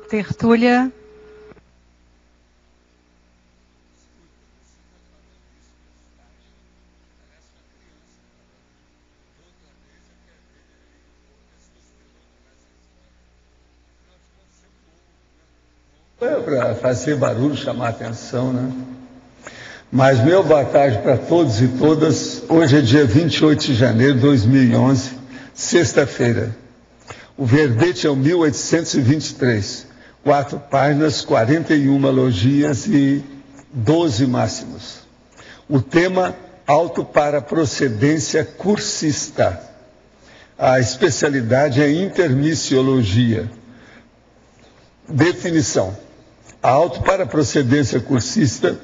tertúlia. Para fazer barulho, chamar a atenção, né? Mas meu boa tarde para todos e todas. Hoje é dia 28 de janeiro de 2011, sexta-feira. O verbete é o 1823, 4 páginas, 41 logias e 12 máximos. O tema, auto para procedência cursista. A especialidade é intermissiologia. Definição. A auto para procedência cursista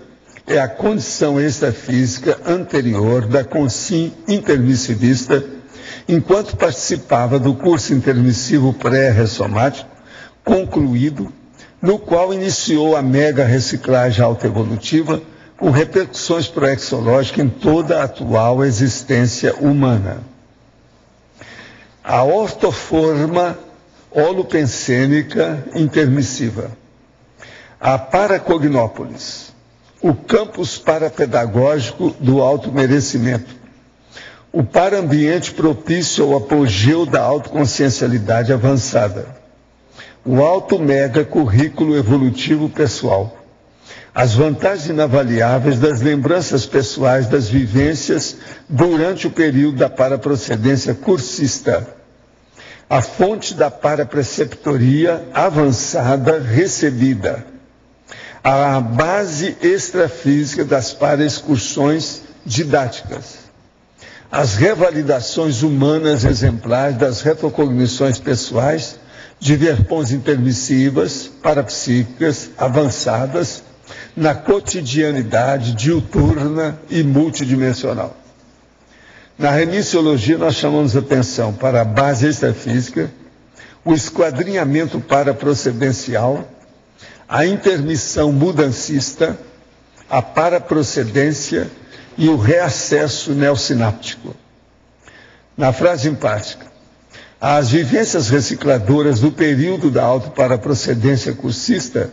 é a condição extrafísica anterior da consim intermissivista, enquanto participava do curso intermissivo pré-ressomático concluído, no qual iniciou a mega reciclagem autoevolutiva, com repercussões proexológicas em toda a atual existência humana. A ortoforma holopensênica intermissiva. A paracognópolis. O campus parapedagógico do automerecimento. O parambiente propício ao apogeu da autoconsciencialidade avançada. O auto-mega currículo evolutivo pessoal. As vantagens inavaliáveis das lembranças pessoais das vivências durante o período da paraprocedência cursista. A fonte da parapreceptoria avançada recebida. A base extrafísica das paraexcursões didáticas. As revalidações humanas exemplares das retrocognições pessoais de verpões intermissivas, parapsíquicas, avançadas, na cotidianidade diuturna e multidimensional. Na remissiologia, nós chamamos atenção para a base extrafísica, o esquadrinhamento paraprocedencial, a intermissão mudancista, a paraprocedência e o reacesso neosináptico. Na frase empática, as vivências recicladoras do período da autoparaprocedência cursista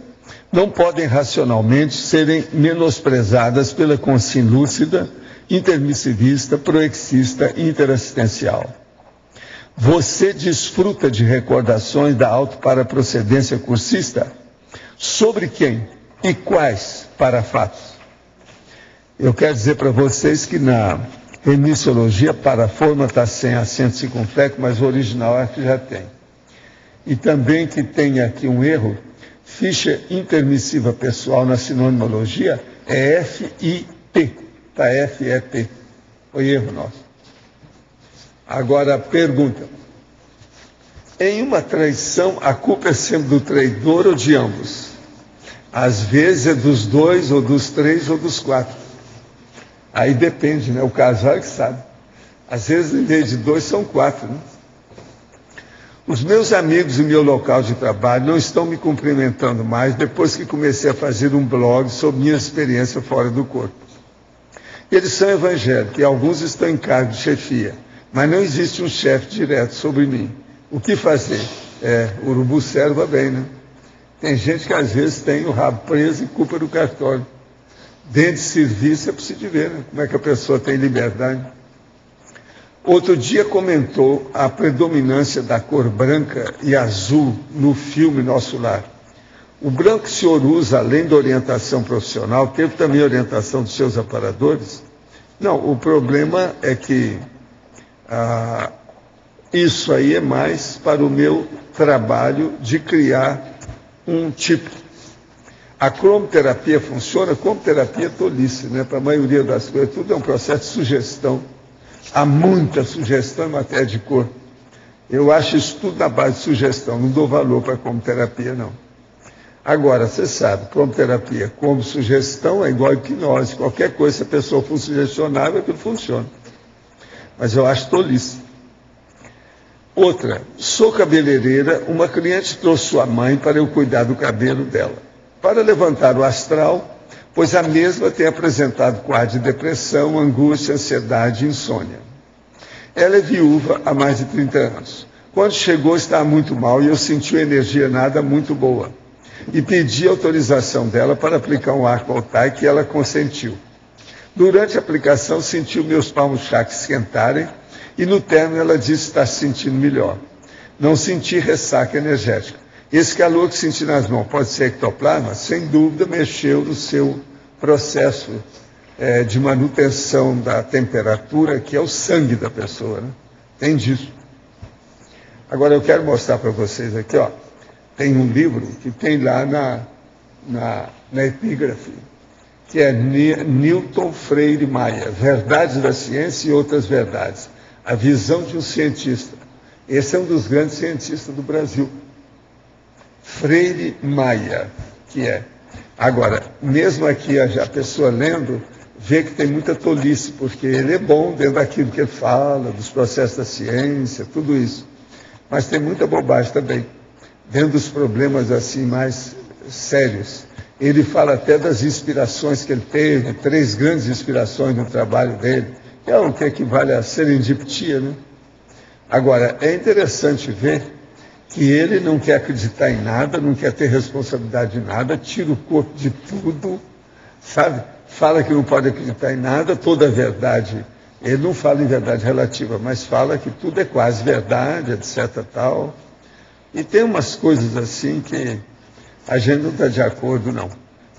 não podem racionalmente serem menosprezadas pela consciência lúcida, intermissivista, proexista e interassistencial. Você desfruta de recordações da autoparaprocedência cursista? Sobre quem e quais parafatos? Eu quero dizer para vocês que na remissiologia, paraforma está sem acento circunflexo, mas o original é que já tem. E também que tem aqui um erro, ficha intermissiva pessoal na sinonimologia é FIP, está FEP. Foi erro nosso. Agora a pergunta. Em uma traição, a culpa é sempre do traidor ou de ambos? Às vezes é dos dois, ou dos três, ou dos quatro. Aí depende, né? O casal é que sabe. Às vezes, em vez de dois, são quatro, né? Os meus amigos e meu local de trabalho não estão me cumprimentando mais depois que comecei a fazer um blog sobre minha experiência fora do corpo. Eles são evangélicos e alguns estão em cargo de chefia, mas não existe um chefe direto sobre mim. O que fazer? O urubu serva bem, né? Tem gente que às vezes tem o rabo preso e culpa do cartório. Dentro de serviço é preciso de ver, né? Como é que a pessoa tem liberdade. Outro dia comentou a predominância da cor branca e azul no filme Nosso Lar. O branco que o senhor usa, além da orientação profissional, teve também orientação dos seus aparadores? Não, o problema é que isso aí é mais para o meu trabalho de criar um tipo. A cromoterapia funciona? A cromoterapia é tolice, né? Para a maioria das coisas, tudo é um processo de sugestão. Há muita sugestão em matéria de cor. Eu acho isso tudo na base de sugestão, não dou valor para a cromoterapia, não. Agora, você sabe, cromoterapia como sugestão é igual a hipnose. Qualquer coisa, se a pessoa for sugestionável, aquilo funciona. Mas eu acho tolice. Outra, sou cabeleireira, uma cliente trouxe sua mãe para eu cuidar do cabelo dela. Para levantar o astral, pois a mesma tem apresentado quadro de depressão, angústia, ansiedade e insônia. Ela é viúva há mais de 30 anos. Quando chegou, estava muito mal e eu senti uma energia nada muito boa. E pedi autorização dela para aplicar um arco voltaico e ela consentiu. Durante a aplicação, senti os meus palmos chakras esquentarem e no término ela disse estar se sentindo melhor. Não senti ressaca energética. Esse calor que senti nas mãos pode ser ectoplasma? Sem dúvida, mexeu no seu processo de manutenção da temperatura, que é o sangue da pessoa, né? Tem disso. Agora eu quero mostrar para vocês aqui, ó, tem um livro que tem lá na epígrafe, que é Newton Freire Maia, Verdades da Ciência e Outras Verdades. A visão de um cientista. Esse é um dos grandes cientistas do Brasil. Freire Maia, que é. Agora, mesmo aqui a pessoa lendo, vê que tem muita tolice, porque ele é bom dentro daquilo que ele fala, dos processos da ciência, tudo isso. Mas tem muita bobagem também, dentro dos problemas assim mais sérios. Ele fala até das inspirações que ele teve, 3 grandes inspirações no trabalho dele, que é o que equivale a serendipia, né? Agora, é interessante ver que ele não quer acreditar em nada, não quer ter responsabilidade de nada, tira o corpo de tudo, sabe? Fala que não pode acreditar em nada, toda a verdade. Ele não fala em verdade relativa, mas fala que tudo é quase verdade, etc. Tal. E tem umas coisas assim que a gente não está de acordo, não.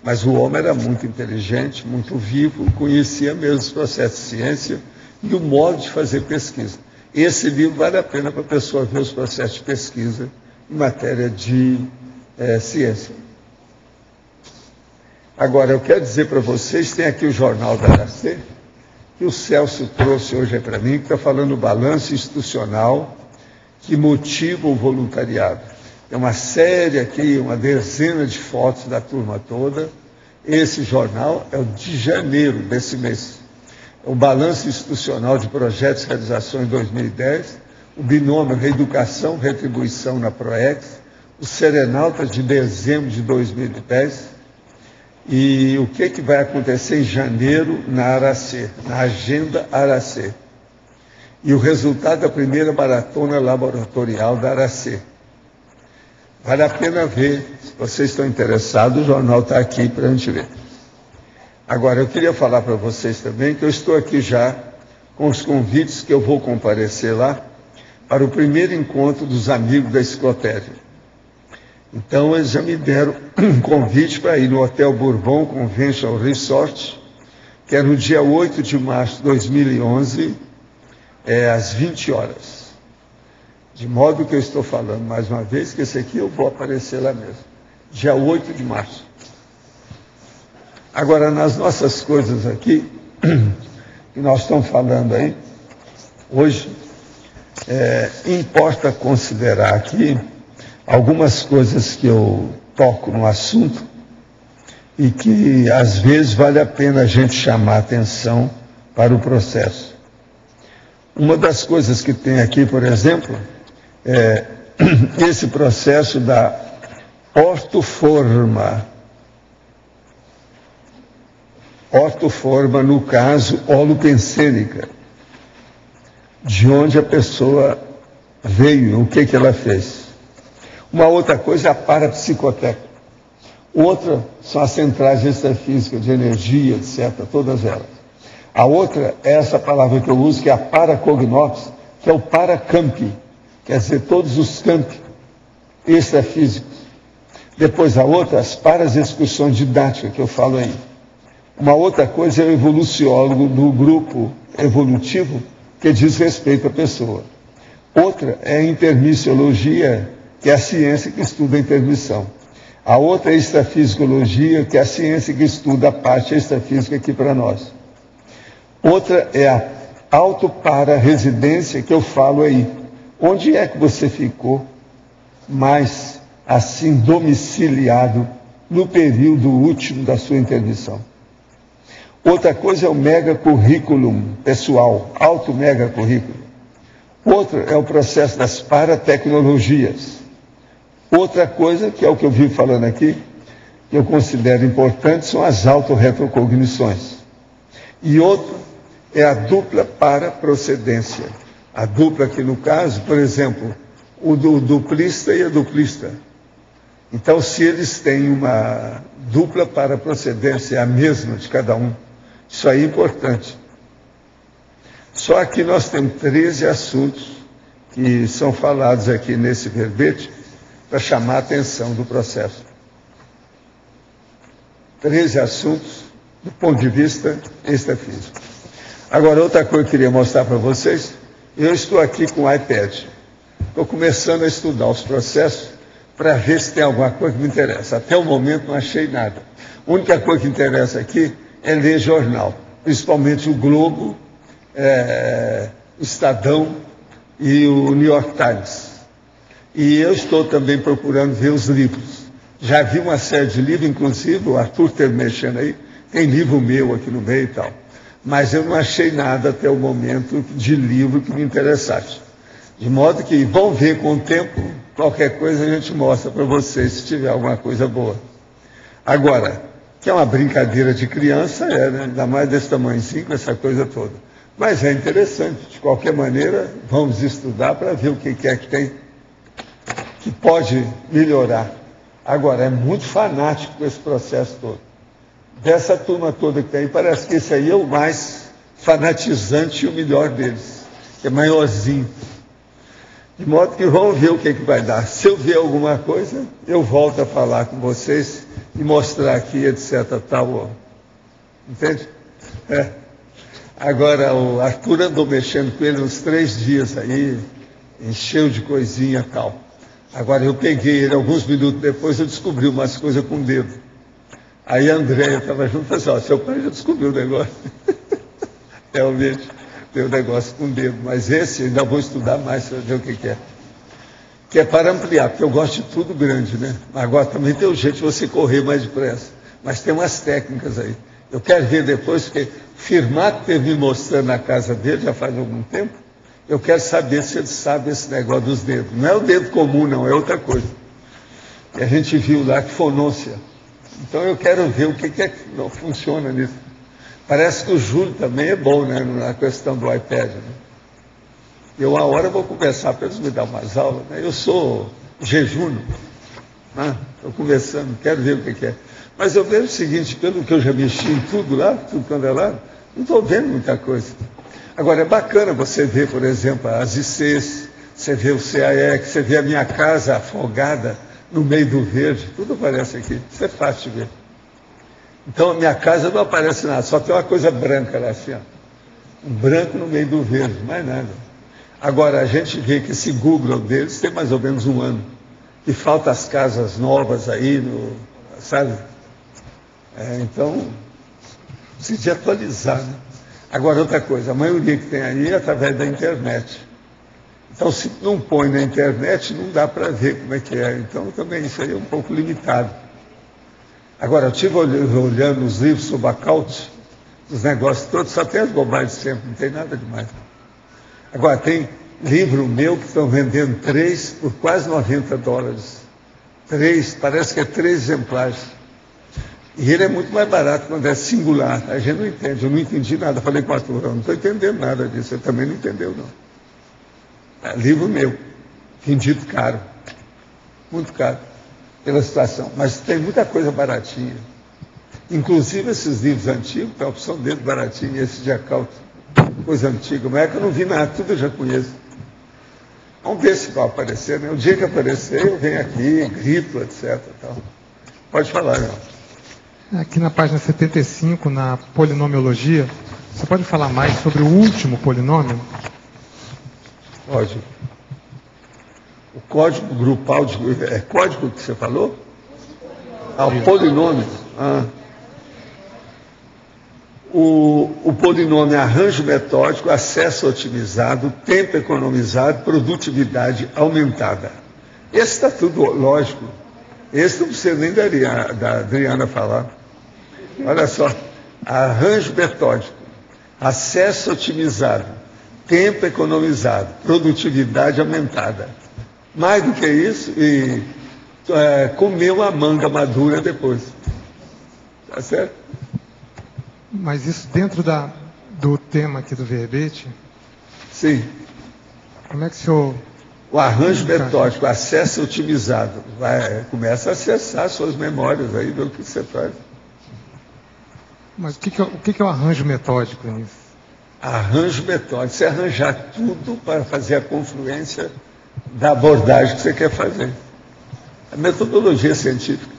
Mas o homem era muito inteligente, muito vivo, conhecia mesmo os processos de ciência e o modo de fazer pesquisa. Esse livro vale a pena para a pessoa ver os processos de pesquisa em matéria de ciência. Agora, eu quero dizer para vocês, tem aqui o Jornal da Aracê, que o Celso trouxe hoje para mim, que está falando do balanço institucional que motiva o voluntariado. Tem uma série aqui, uma dezena de fotos da turma toda. Esse jornal é o de janeiro desse mês. O balanço institucional de projetos e realizações 2010, o binômio Reeducação, Retribuição na PROEX, o Serenalta de dezembro de 2010, e o que vai acontecer em janeiro na Aracê, na Agenda Aracê. E o resultado da primeira maratona laboratorial da Aracê. Vale a pena ver, se vocês estão interessados, o jornal está aqui para a gente ver. Agora, eu queria falar para vocês também que eu estou aqui já com os convites que eu vou comparecer lá para o primeiro encontro dos amigos da enciclopédia. Então, eles já me deram um convite para ir no Hotel Bourbon Convention Resort, que é no dia 8 de março de 2011, às 20 horas. De modo que eu estou falando mais uma vez que esse aqui eu vou aparecer lá mesmo, dia 8 de março. Agora, nas nossas coisas aqui, que nós estamos falando aí, hoje, importa considerar aqui algumas coisas que eu toco no assunto e que, às vezes, vale a pena a gente chamar a atenção para o processo. Uma das coisas que tem aqui, por exemplo, é esse processo da ortoforma. Ortoforma, no caso, holopensênica, de onde a pessoa veio, o que ela fez. Uma outra coisa é a parapsicoteca. Outra são as centrais extrafísicas de energia, etc., todas elas. A outra é essa palavra que eu uso, que é a paracognopsis, que é o paracampi, quer dizer, todos os campi extrafísicos. Depois a outra, as parasexcursões didáticas, que eu falo aí. Uma outra coisa é o evoluciólogo do grupo evolutivo, que diz respeito à pessoa. Outra é a intermissiologia, que é a ciência que estuda a intermissão. A outra é a extrafisicologia, que é a ciência que estuda a parte extrafísica aqui para nós. Outra é a autopararesidência, que eu falo aí. Onde é que você ficou mais, assim, domiciliado no período último da sua intermissão? Outra coisa é o megacurrículum pessoal, alto megacurrículo. Outra é o processo das paratecnologias. Outra coisa, que é o que eu vivo falando aqui, que eu considero importante, são as autorretrocognições. E outra é a dupla paraprocedência. A dupla que, no caso, por exemplo, o do duplista e a duplista. Então, se eles têm uma dupla para procedência, é a mesma de cada um, isso aí é importante. Só que nós temos 13 assuntos que são falados aqui nesse verbete para chamar a atenção do processo. 13 assuntos do ponto de vista extrafísico. Agora, outra coisa que eu queria mostrar para vocês, eu estou aqui com o iPad. Estou começando a estudar os processos para ver se tem alguma coisa que me interessa. Até o momento não achei nada. A única coisa que interessa aqui é ler jornal, principalmente o Globo, o Estadão e o New York Times. E eu estou também procurando ver os livros. Já vi uma série de livros, inclusive o Arthur está mexendo aí, tem livro meu aqui no meio e tal. Mas eu não achei nada até o momento de livro que me interessasse. De modo que vão ver com o tempo, qualquer coisa a gente mostra para vocês, se tiver alguma coisa boa. Agora, que é uma brincadeira de criança, né? Ainda mais desse tamanhozinho, com essa coisa toda. Mas é interessante, de qualquer maneira, vamos estudar para ver o que é que tem, que pode melhorar. Agora, é muito fanático com esse processo todo. Dessa turma toda que tem aí, parece que esse aí é o mais fanatizante e o melhor deles, que é maiorzinho. De modo que vamos ver o que vai dar. Se eu ver alguma coisa, eu volto a falar com vocês e mostrar aqui, etc. Tal. Entende? Agora, o Arthur andou mexendo com ele uns 3 dias aí, encheu de coisinha e tal. Agora, eu peguei ele, alguns minutos depois, eu descobri umas coisas com o dedo. Aí a Andréia estava junto e falou assim, seu pai já descobriu o negócio. Realmente, tem um negócio com o dedo. Mas esse, ainda vou estudar mais para ver o que é. Que é para ampliar, porque eu gosto de tudo grande, né? Agora também tem o jeito de você correr mais depressa. Mas tem umas técnicas aí. Eu quero ver depois, porque Firmato teve me mostrando na casa dele, já faz algum tempo. Eu quero saber se ele sabe esse negócio dos dedos. Não é o dedo comum, não, é outra coisa. E a gente viu lá que fonôncia. Então eu quero ver o que é que não funciona nisso. Parece que o Júlio também é bom, né, na questão do iPad. Né? Eu, uma hora, vou conversar para eles me dar umas aulas. Né? Eu sou jejuno, estou conversando, quero ver o que é. Mas eu vejo o seguinte, pelo que eu já mexi em tudo lá, tudo quando é lá, não estou vendo muita coisa. Agora, é bacana você ver, por exemplo, as ICs, você vê o CAEC, você vê a minha casa afogada no meio do verde, tudo aparece aqui. Isso é fácil de ver. Então, a minha casa não aparece nada, só tem uma coisa branca lá assim, ó. Um branco no meio do verde, mais nada. Agora, a gente vê que esse Google deles tem mais ou menos 1 ano. E falta as casas novas aí, sabe? Então, precisa de atualizar, né? Agora, outra coisa, a maioria que tem aí é através da internet. Então, se não põe na internet, não dá para ver como é que é. Então, também isso aí é um pouco limitado. Agora, eu estive olhando os livros sobre accounting, os negócios todos, só tem as bobagens sempre, não tem nada demais. Agora, tem livro meu que estão vendendo 3 por quase $90. 3, parece que é 3 exemplares. E ele é muito mais barato quando é singular. A gente não entende, eu não entendi nada. Falei com o Arthur, eu não estou entendendo nada disso, ele também não entendeu, não. É livro meu, vendido caro, muito caro, pela situação. Mas tem muita coisa baratinha. Inclusive esses livros antigos, tem a opção dele baratinho, esse de accounting, coisa antiga. Mas é que eu não vi nada, tudo eu já conheço. Vamos ver se vai aparecer, né? O dia que aparecer, eu venho aqui, grito, etc. Tal. Pode falar, não. Aqui na página 75, na polinomiologia, você pode falar mais sobre o último polinômio? Pode. O código grupal, é código que você falou? O polinômio. O polinômio é arranjo metódico, acesso otimizado, tempo economizado, produtividade aumentada. Esse está tudo lógico. Esse não precisa nem da Adriana falar. Olha só, arranjo metódico, acesso otimizado, tempo economizado, produtividade aumentada. Mais do que isso, e comer uma manga madura depois. Tá certo? Mas isso dentro do tema aqui do verbete? Sim. Como é que o senhor O arranjo metódico, acesso otimizado. Começa a acessar suas memórias aí, ver o que você faz. Mas o que é o arranjo metódico nisso? Arranjo metódico, você arranjar tudo para fazer a confluência da abordagem que você quer fazer. A metodologia científica.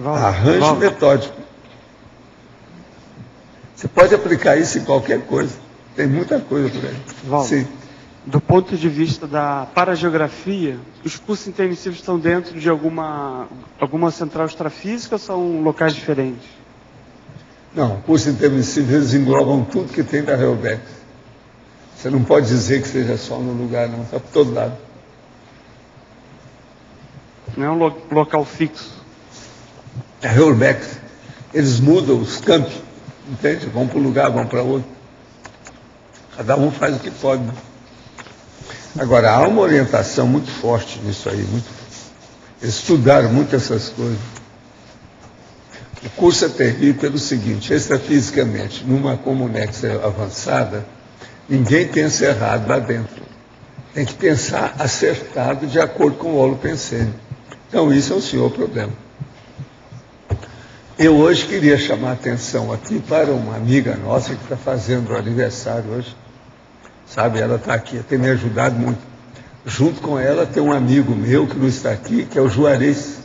Arranjo metódico. Você pode aplicar isso em qualquer coisa. Tem muita coisa por aí. Valdo, sim. Do ponto de vista da parageografia, os cursos intensivos estão dentro de alguma central extrafísica ou são locais diferentes? Não, cursos intensivos eles englobam tudo que tem da Helbex. Você não pode dizer que seja só no lugar, não. Está por todo lado. Não é um local fixo. A Helbex, eles mudam os campos, entende? Vão para um lugar, vão para outro. Cada um faz o que pode. Agora, há uma orientação muito forte nisso aí. Eles estudaram muito essas coisas. O curso é terrível pelo seguinte, extrafisicamente, numa Comunex avançada, ninguém pensa errado lá dentro. Tem que pensar acertado de acordo com o holopensene. Então, isso é o senhor problema. Eu hoje queria chamar a atenção aqui para uma amiga nossa que está fazendo o aniversário hoje. Sabe, ela está aqui, tem me ajudado muito. Junto com ela tem um amigo meu que não está aqui, que é o Juarez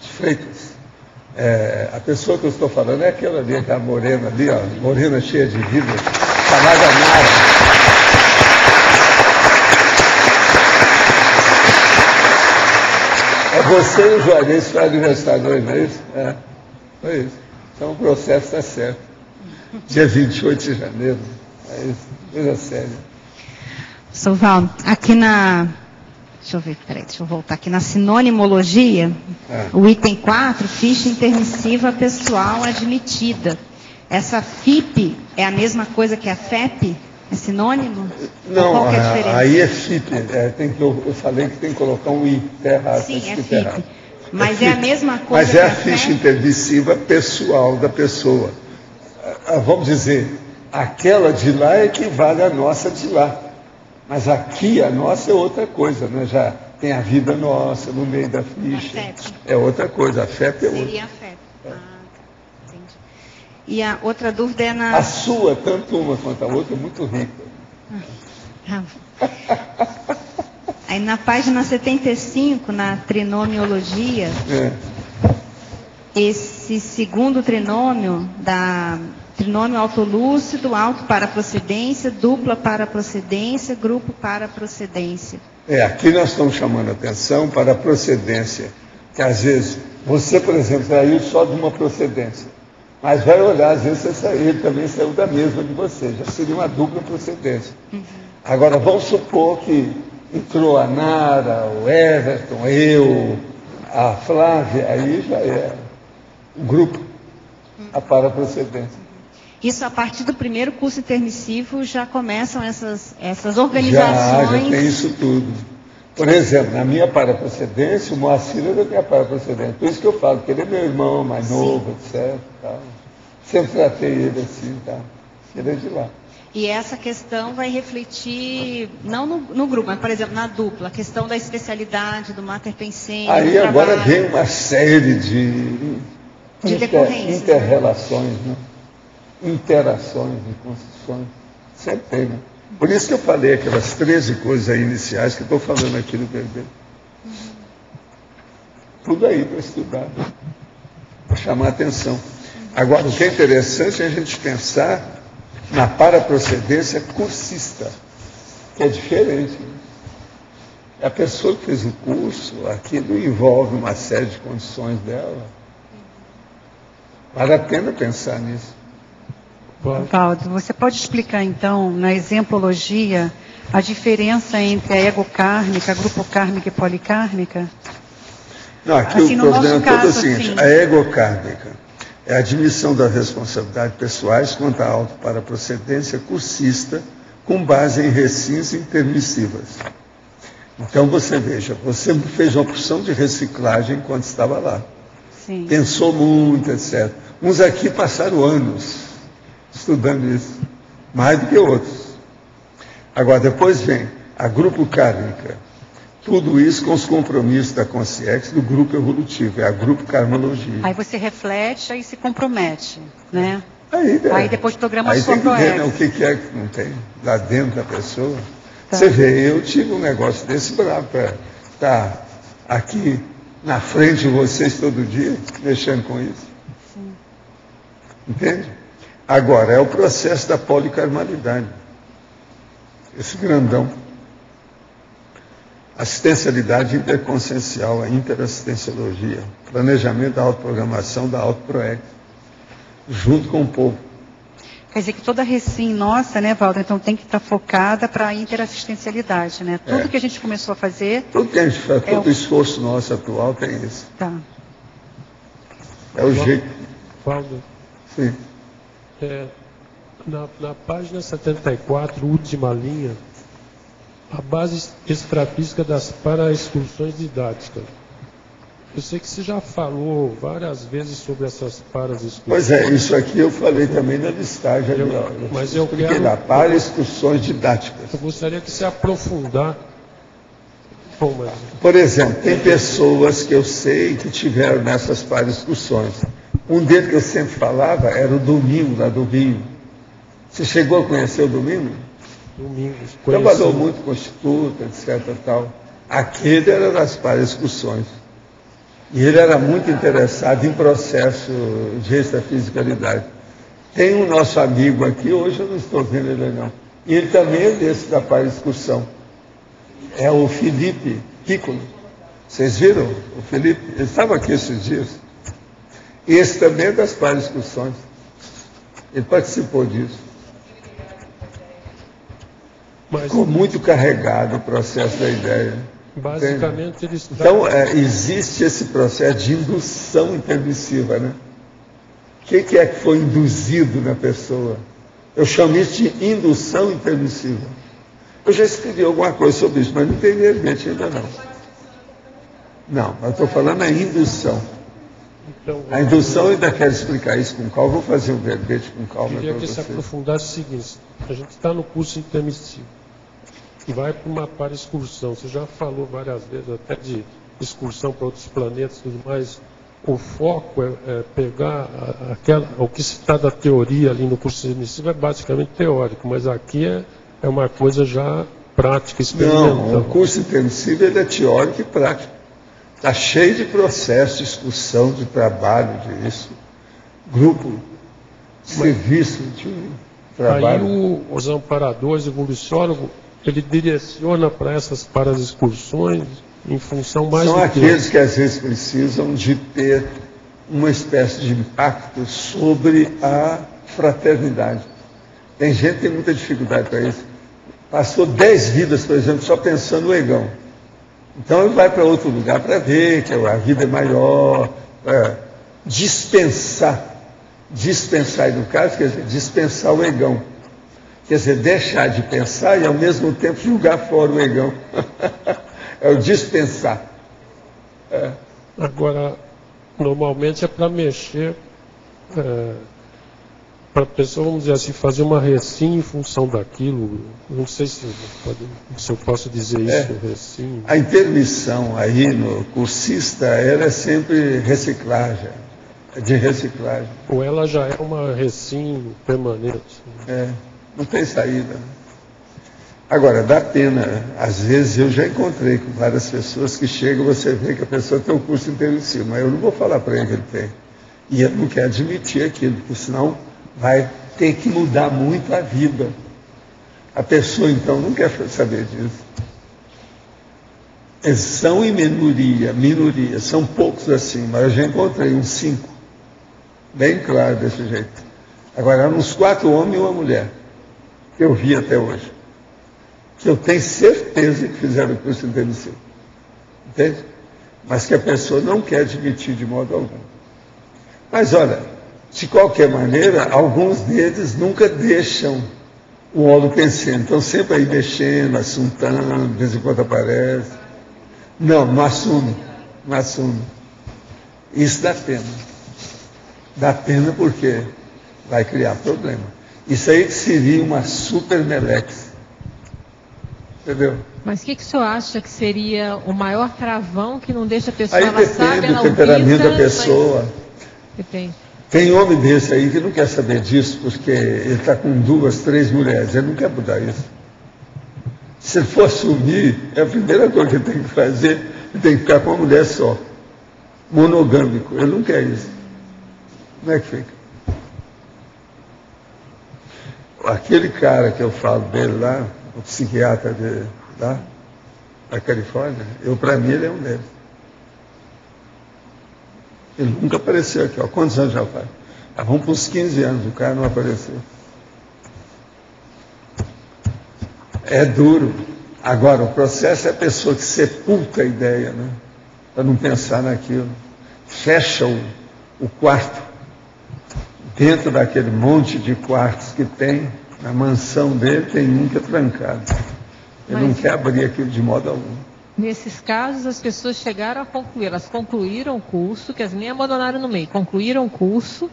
de Freitas. A pessoa que eu estou falando é aquela ali, aquela morena ali, ó, morena cheia de vida, chamada Nara. É você e o Juarez que faz aniversário hoje, não é isso? Foi isso. Então o processo está certo. Dia 28 de janeiro. É isso. Coisa séria. Sr. Valdo, aqui deixa eu voltar aqui na sinonimologia, o item 4, ficha intermissiva pessoal admitida. Essa FIP é a mesma coisa que a FEP? É sinônimo? Não, qual que é a diferença? Aí é FIP. Eu falei que tem que colocar um I. Tá errado. Sim, tá é FIP. Errado. Mas é a mesma coisa Mas que é a ficha intermissiva pessoal da pessoa. Vamos dizer, aquela de lá equivale à nossa de lá. Mas aqui a nossa é outra coisa, né? Já tem a vida nossa no meio da ficha. É outra coisa, a FEP é outra. Seria a FEP. Tá, entendi. E a outra dúvida é na... A sua, tanto uma quanto a outra, é muito rica. Aí na página 75, na trinomiologia, esse segundo trinômio trinômio autolúcido, auto para procedência, dupla para procedência, grupo para procedência. Aqui nós estamos chamando a atenção para a procedência, que às vezes, você, por exemplo, saiu só de uma procedência, mas vai olhar, às vezes ele também saiu da mesma de você, já seria uma dupla procedência. Agora, vamos supor que entrou a Nara, o Everton, eu, a Flávia, aí já é o grupo, a para procedência. Isso, a partir do primeiro curso intermissivo, já começam essas organizações? Já tem isso tudo. Por exemplo, na minha paraprocedência, o Moacir é da minha paraprocedência. Por isso que eu falo que ele é meu irmão mais novo, etc. Tal. Sempre tratei ele assim, tá? Ele é de lá. E essa questão vai refletir, não no grupo, mas, por exemplo, na dupla, a questão da especialidade, do mater pensene. Aí agora vem uma série de decorrências, inter-relações, né? Interações e construções. Sempre tem, né? Por isso que eu falei aquelas 13 coisas aí iniciais que eu estou falando aqui no BB. Tudo aí para estudar, para chamar a atenção. Agora, o que é interessante é a gente pensar na paraprocedência cursista, que é diferente. Né? A pessoa que fez o curso, aquilo envolve uma série de condições dela. Vale a pena pensar nisso. Valdo, você pode explicar, então, na exemplologia, a diferença entre a egocármica, grupo kármica e policármica? Não, aqui assim, o problema é todo o seguinte, a egocármica é a admissão das responsabilidades pessoais quanto à auto-paraprocedência cursista com base em recins intermissivas. Então, você veja, você fez uma opção de reciclagem enquanto estava lá. Sim. Pensou muito, etc. Uns aqui passaram anos estudando isso, mais do que outros. Agora, depois vem a grupo kármica. Tudo isso com os compromissos da Consciex do grupo evolutivo, é a grupo karmologia. Aí você reflete, aí se compromete, né? Aí depois programa aí sua tem que ver, né, ProEx. o que é que não tem lá dentro da pessoa. Tá. Você vê, eu tive um negócio desse bravo para estar aqui na frente de vocês todo dia, mexendo com isso. Sim. Entende? Agora, é o processo da policarmalidade. Esse grandão. Assistencialidade interconsciencial, a interassistenciologia, planejamento da autoprogramação da autoproex, junto com o povo. Quer dizer que toda recém nossa, né, Valdo, então tem que estar focada para a interassistencialidade, né? Tudo que a gente começou a fazer... Tudo que a gente faz, todo o esforço nosso atual tem isso. Tá. É o jeito. Valdo, Sim. na página 74, última linha, a base extrafísica das para-excursões didáticas. Eu sei que você já falou várias vezes sobre essas para-excursões. Pois é, isso aqui eu falei também na listagem. Mas eu expliquei quero... lá, para-excursões didáticas. Eu gostaria que você aprofundar. Bom, mas... Por exemplo, tem pessoas que eu sei que tiveram nessas para-excursões. Um deles que eu sempre falava era o Domingo, lá do Rio. Você chegou a conhecer o Domingo? Domingos. Trabalhou muito com o Instituto, etc. Tal. Aquele era das para-excursões. E ele era muito interessado em processo de extrafisicalidade. Tem um nosso amigo aqui, hoje eu não estou vendo ele não. E ele também é desse da para-excursão. É o Felipe Piccolo. Vocês viram o Felipe? Ele estava aqui esses dias. E esse também é das para-excursões. Ele participou disso. Ficou muito carregado o processo da ideia. Basicamente, eles... Então, existe esse processo de indução intermissiva, né? O que é que foi induzido na pessoa? Eu chamo isso de indução intermissiva. Eu já escrevi alguma coisa sobre isso, mas não tem verbete ainda não. Não, mas estou falando a indução. Então, A indução eu ainda quero explicar isso com calma, vou fazer um verbete com calma. Eu queria que você aprofundasse o seguinte: a gente está no curso intermissivo e vai para uma para-excursão. Você já falou várias vezes até de excursão para outros planetas e tudo mais. O foco é pegar o que se está da teoria ali no curso intermissivo é basicamente teórico, mas aqui é uma coisa já prática, experimental. Não, o curso intermissivo ele é teórico e prático. Está cheio de processos, de discussão, de trabalho, disso. Grupo, serviço de trabalho. Aí os amparadores, o evoluciólogo, ele direciona para essas para-excursões em função mais São do aqueles que às vezes precisam de ter uma espécie de impacto sobre a fraternidade. Tem gente que tem muita dificuldade para isso. Passou 10 vidas, por exemplo, só pensando no egão. Então ele vai para outro lugar para ver que a vida é maior, dispensar e no caso, quer dizer, dispensar o egão. Quer dizer, deixar de pensar e ao mesmo tempo jogar fora o egão. É o dispensar. Agora, normalmente é para mexer, para a pessoa, vamos dizer assim, fazer uma recim em função daquilo. Não sei se eu posso dizer isso, recim. A intermissão aí no cursista, ela é sempre reciclagem, de reciclagem. Ou ela já é uma recim permanente. Não tem saída. Agora, dá pena. Às vezes eu já encontrei com várias pessoas que chegam, você vê que a pessoa tem um curso intermissivo, mas eu não vou falar para ele que ele tem. E ele não quer admitir aquilo, porque senão vai ter que mudar muito a vida. A pessoa, então, não quer saber disso. São em minoria, são poucos assim, mas eu já encontrei uns 5. Bem claro desse jeito. Agora, eram uns 4 homens e uma mulher, que eu vi até hoje. Que eu tenho certeza que fizeram o curso intermissivo. Entende? Mas que a pessoa não quer admitir de modo algum. Mas olha, de qualquer maneira, alguns deles nunca deixam o holopensene. Estão sempre aí mexendo, assuntando, de vez em quando aparece. Não assume. Não assume. Isso dá pena. Dá pena porque vai criar problema. Isso aí que seria uma super melex. Entendeu? Mas o que o senhor acha que seria o maior travão que não deixa a pessoa, Aí ela sabe, depende ela do temperamento da mas pessoa. depende. Tem homem desse aí que não quer saber disso, porque ele está com 2, 3 mulheres, ele não quer mudar isso. Se ele for assumir, é a primeira coisa que ele tem que fazer, ele tem que ficar com uma mulher só. Monogâmico, ele não quer isso. Como é que fica? Aquele cara que eu falo dele lá, o psiquiatra lá, da Califórnia, para mim ele é um deles. Ele nunca apareceu aqui, ó. Quantos anos já faz? Vamos para uns 15 anos, o cara não apareceu. É duro. Agora, o processo é a pessoa que sepulta a ideia, né? Para não pensar naquilo. Fecha o quarto. Dentro daquele monte de quartos que tem, na mansão dele, tem um que é trancado. Ele não quer abrir aquilo de modo algum. Nesses casos, as pessoas chegaram a concluir. Elas concluíram o curso, que as nem abandonaram no meio. Concluíram o curso.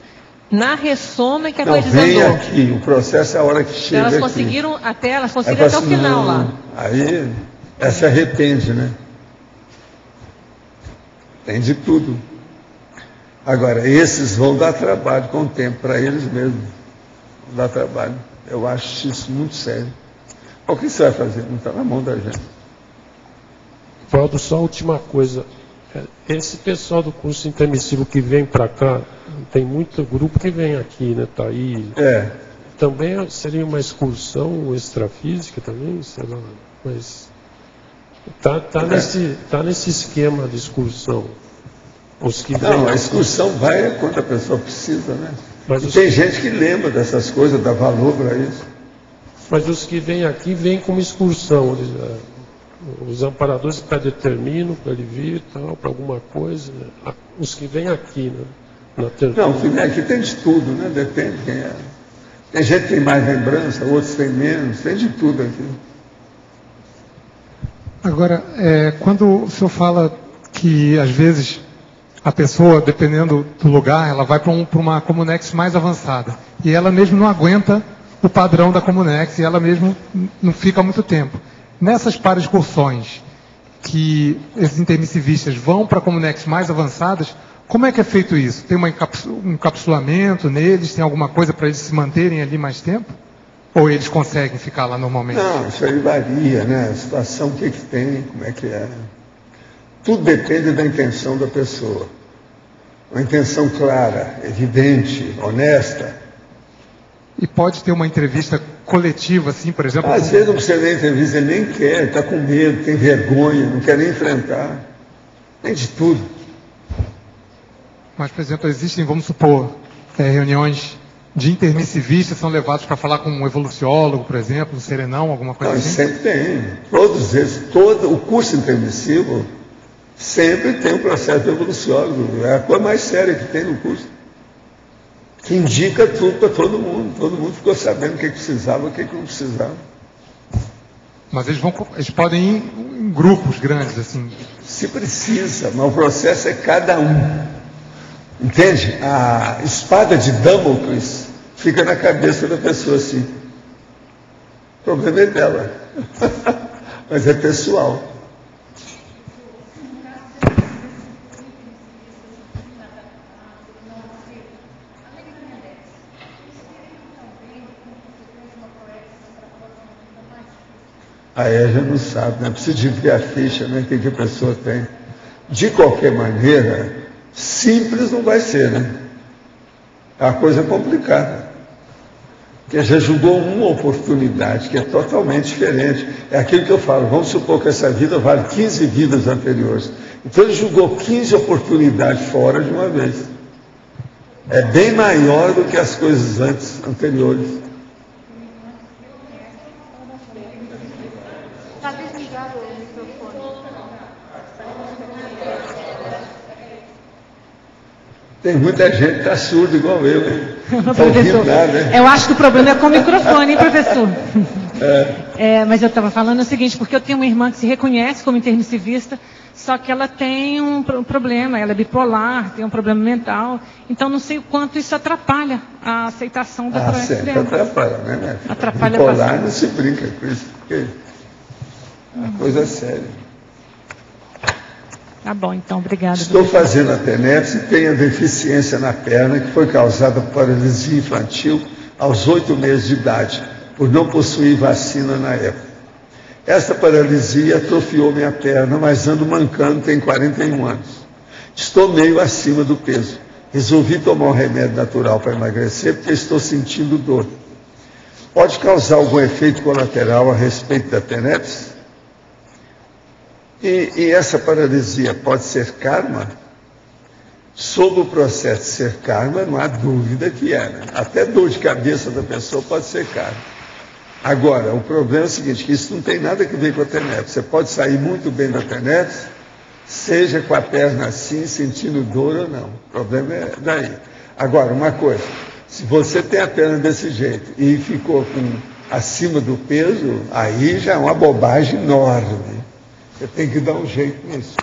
Na ressoma que a coisa desandou. Vem aqui, o processo é a hora que chega elas aqui. Conseguiram até o final lá. Aí, ela se arrepende, né? Tem de tudo. Agora, esses vão dar trabalho com o tempo, para eles mesmos. Vão dar trabalho. Eu acho isso muito sério. O que você vai fazer? Não está na mão da gente. Valdo, só a última coisa. Esse pessoal do curso intermissivo que vem para cá, tem muito grupo que vem aqui, né? Tá aí. Também seria uma excursão extrafísica também, sei lá. Mas tá nesse esquema de excursão. Os que a excursão vai quando a pessoa precisa, né? Mas e tem gente que lembra dessas coisas, dá valor para isso. Mas os que vêm aqui vêm como excursão. Os amparadores predeterminam para ele vir, tal, para alguma coisa. Né? Os que vêm aqui, né? Não, o que vem aqui tem de tudo, né? Depende de quem é. Tem gente que tem mais lembrança, outros têm menos, tem de tudo aqui. Agora, quando o senhor fala que às vezes a pessoa, dependendo do lugar, ela vai para uma Comunex mais avançada e ela mesmo não aguenta o padrão da Comunex e ela mesmo não fica muito tempo. Nessas para-excursões que esses intermissivistas vão para Comunex mais avançadas, como é que é feito isso? Tem um encapsulamento neles? Tem alguma coisa para eles se manterem ali mais tempo? Ou eles conseguem ficar lá normalmente? Não, isso aí varia, né? A situação, o que tem, como é que é. Tudo depende da intenção da pessoa. Uma intenção clara, evidente, honesta. E pode ter uma entrevista coletiva, assim, por exemplo? Às vezes não precisa nem entrevista, ele nem quer, está com medo, tem vergonha, não quer nem enfrentar. Tem de tudo. Mas, por exemplo, existem, vamos supor, reuniões de intermissivistas, são levados para falar com um evoluciólogo, por exemplo, um serenão, alguma coisa assim? Sempre tem. Todos eles, todo o curso intermissivo sempre tem um processo de evoluciólogo. É a coisa mais séria que tem no curso. Que indica tudo para todo mundo. Todo mundo ficou sabendo o que precisava, o que não precisava. Mas eles podem ir em grupos grandes, assim? Se precisa, mas o processo é cada um. Entende? A espada de Damocles fica na cabeça da pessoa assim. O problema é dela. Mas é pessoal. Aí a gente não sabe, né? Precisa de ver a ficha, né? O que a pessoa tem. De qualquer maneira, simples não vai ser, né? É uma coisa complicada. Porque já julgou uma oportunidade que é totalmente diferente. É aquilo que eu falo, vamos supor que essa vida vale 15 vidas anteriores. Então ele julgou 15 oportunidades fora de uma vez. É bem maior do que as coisas anteriores. Está desligado o microfone. Tem muita gente que está surda igual eu, hein? Tá ouvindo nada, né? Eu acho que o problema é com o microfone, hein, professor? Mas eu estava falando o seguinte, porque eu tenho uma irmã que se reconhece como intermissivista, só que ela tem um problema, ela é bipolar, tem um problema mental, então não sei o quanto isso atrapalha a aceitação da doença sempre dela. atrapalha, né? Atrapalha bipolar bastante. não se brinca com isso, porque A coisa é séria. Tá bom, então, obrigada. Estou fazendo a TENEPS e tenho a deficiência na perna que foi causada por paralisia infantil aos 8 meses de idade, por não possuir vacina na época. Esta paralisia atrofiou minha perna, mas ando mancando, tenho 41 anos. Estou meio acima do peso. Resolvi tomar um remédio natural para emagrecer porque estou sentindo dor. Pode causar algum efeito colateral a respeito da TENEPS? E essa paralisia pode ser karma? Sob o processo de ser karma, não há dúvida que é. Né? Até dor de cabeça da pessoa pode ser karma. Agora, o problema é o seguinte, que isso não tem nada a ver com a TENEPS. Você pode sair muito bem da TENEPS, seja com a perna assim, sentindo dor ou não. O problema é daí. Agora, uma coisa, se você tem a perna desse jeito e ficou acima do peso, aí já é uma bobagem enorme. Você tem que dar um jeito nisso.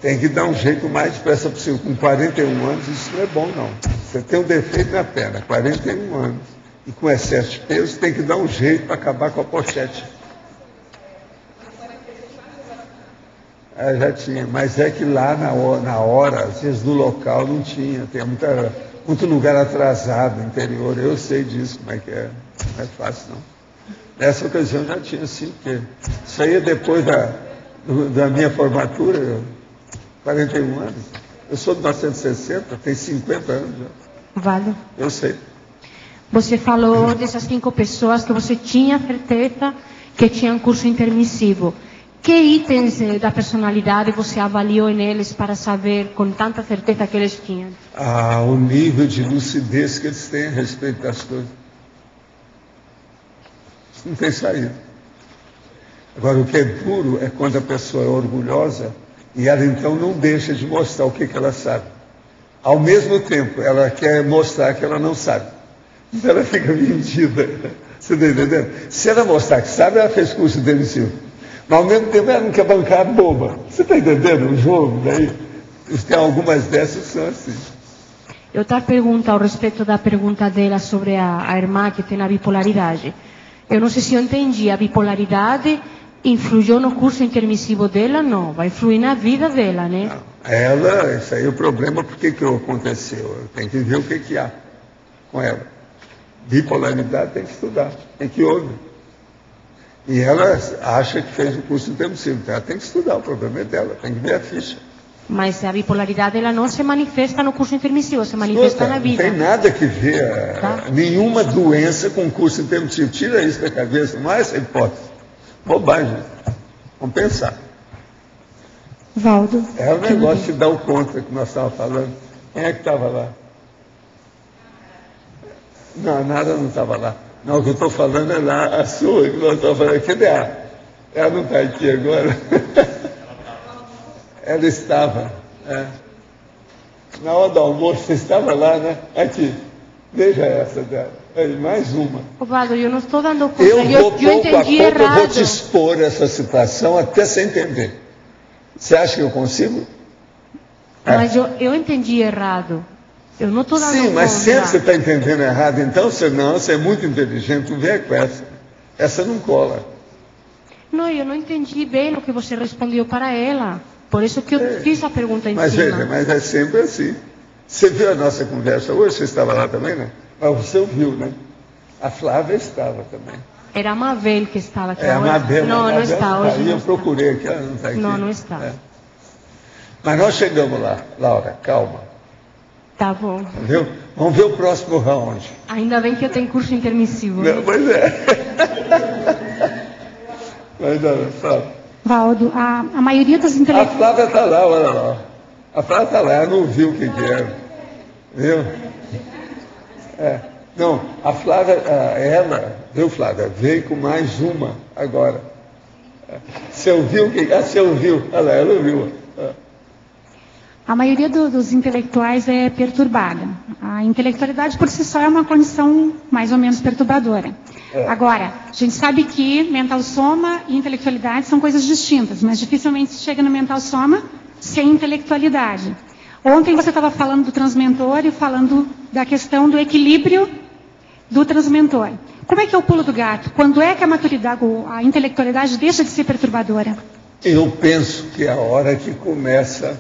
Tem que dar um jeito mais depressa possível. Com 41 anos, isso não é bom, não. Você tem um defeito na perna, 41 anos, e com excesso de peso, tem que dar um jeito para acabar com a pochete. Já tinha, mas é que lá na hora, às vezes no local não tinha. Tem muito lugar atrasado no interior. Eu sei disso, como é que é. Não é fácil, não. Nessa ocasião já tinha, sim, porque isso aí é depois da minha formatura, 41 anos. Eu sou de 1960, tenho 50 anos já. Vale. Eu sei. Você falou dessas 5 pessoas que você tinha certeza que tinham curso intermissivo. Que itens da personalidade você avaliou neles para saber com tanta certeza que eles tinham? O nível de lucidez que eles têm a respeito das coisas. Não tem saída. Agora, o que é duro é quando a pessoa é orgulhosa e ela então não deixa de mostrar o que ela sabe. Ao mesmo tempo, ela quer mostrar que ela não sabe. Então ela fica mentida. Você está entendendo? Se ela mostrar que sabe, ela fez curso intermissivo. Mas ao mesmo tempo ela não quer bancar boba. Você está entendendo o jogo daí? Tem algumas dessas que são assim. Outra pergunta ao respeito da pergunta dela sobre a irmã que tem a bipolaridade. Eu não sei se eu entendi, a bipolaridade influiu no curso intermissivo dela? Não, vai influir na vida dela, né? Não. Isso aí é o problema, por que aconteceu? Eu tenho que ver o que há com ela. Bipolaridade tem que estudar, tem que ouvir. E ela acha que fez o curso intermissivo, então ela tem que estudar, o problema é dela, tem que ver a ficha. Mas a bipolaridade ela não se manifesta no curso intermissivo, se manifesta na vida. Não tem nada que ver, nenhuma doença com curso intermissivo. Tira isso da cabeça, não é essa hipótese. Bobagem. Vamos pensar. Valdo. É o negócio de dar o contra que nós estávamos falando. Quem é que estava lá? Não, nada não estava lá. Não, o que eu estou falando é lá, a sua, que nós estamos falando. Cadê ela? Ela não está aqui agora. Ela estava. Na hora do almoço, você estava lá, né? Aqui. Veja essa dela. Aí, mais uma. Valdo, eu não estou dando conta. Eu entendi errado. Eu vou te expor essa situação até você entender. Você acha que eu consigo? Mas eu entendi errado. Eu não estou dando conta. Sim, mas sempre você está entendendo errado, então você é muito inteligente, não vem com essa. Essa não cola. Não, eu não entendi bem o que você respondeu para ela. Por isso que eu fiz a pergunta em cima. Veja, mas é sempre assim. Você viu a nossa conversa hoje? Você estava lá também, né? Mas você ouviu, né? A Flávia estava também. Era a Mabel que estava aqui. A Mabel. Não está hoje. Aí eu procurei aqui, ela não está aqui. Não está. Mas nós chegamos lá. Laura, calma. Tá bom. Viu? Vamos ver o próximo round. Ainda bem que eu tenho curso intermissivo. Não, pois é. Mas não, Flávia. Valdo, a maioria dos intelectuais... A Flávia está lá, olha lá. A Flávia está lá, ela não viu o que era. Viu? Não, a Flávia, ela, viu, Flávia? Veio com mais uma agora. Você ouviu o que? Você ouviu. Olha lá, ela ouviu. A maioria dos intelectuais é perturbada. A intelectualidade por si só é uma condição mais ou menos perturbadora. Agora, a gente sabe que mental soma e intelectualidade são coisas distintas, mas dificilmente se chega no mental soma sem intelectualidade. Ontem você estava falando do transmentor e falando da questão do equilíbrio do transmentor. como é que é o pulo do gato? Quando é que a maturidade, a intelectualidade deixa de ser perturbadora? Eu penso que é a hora que começa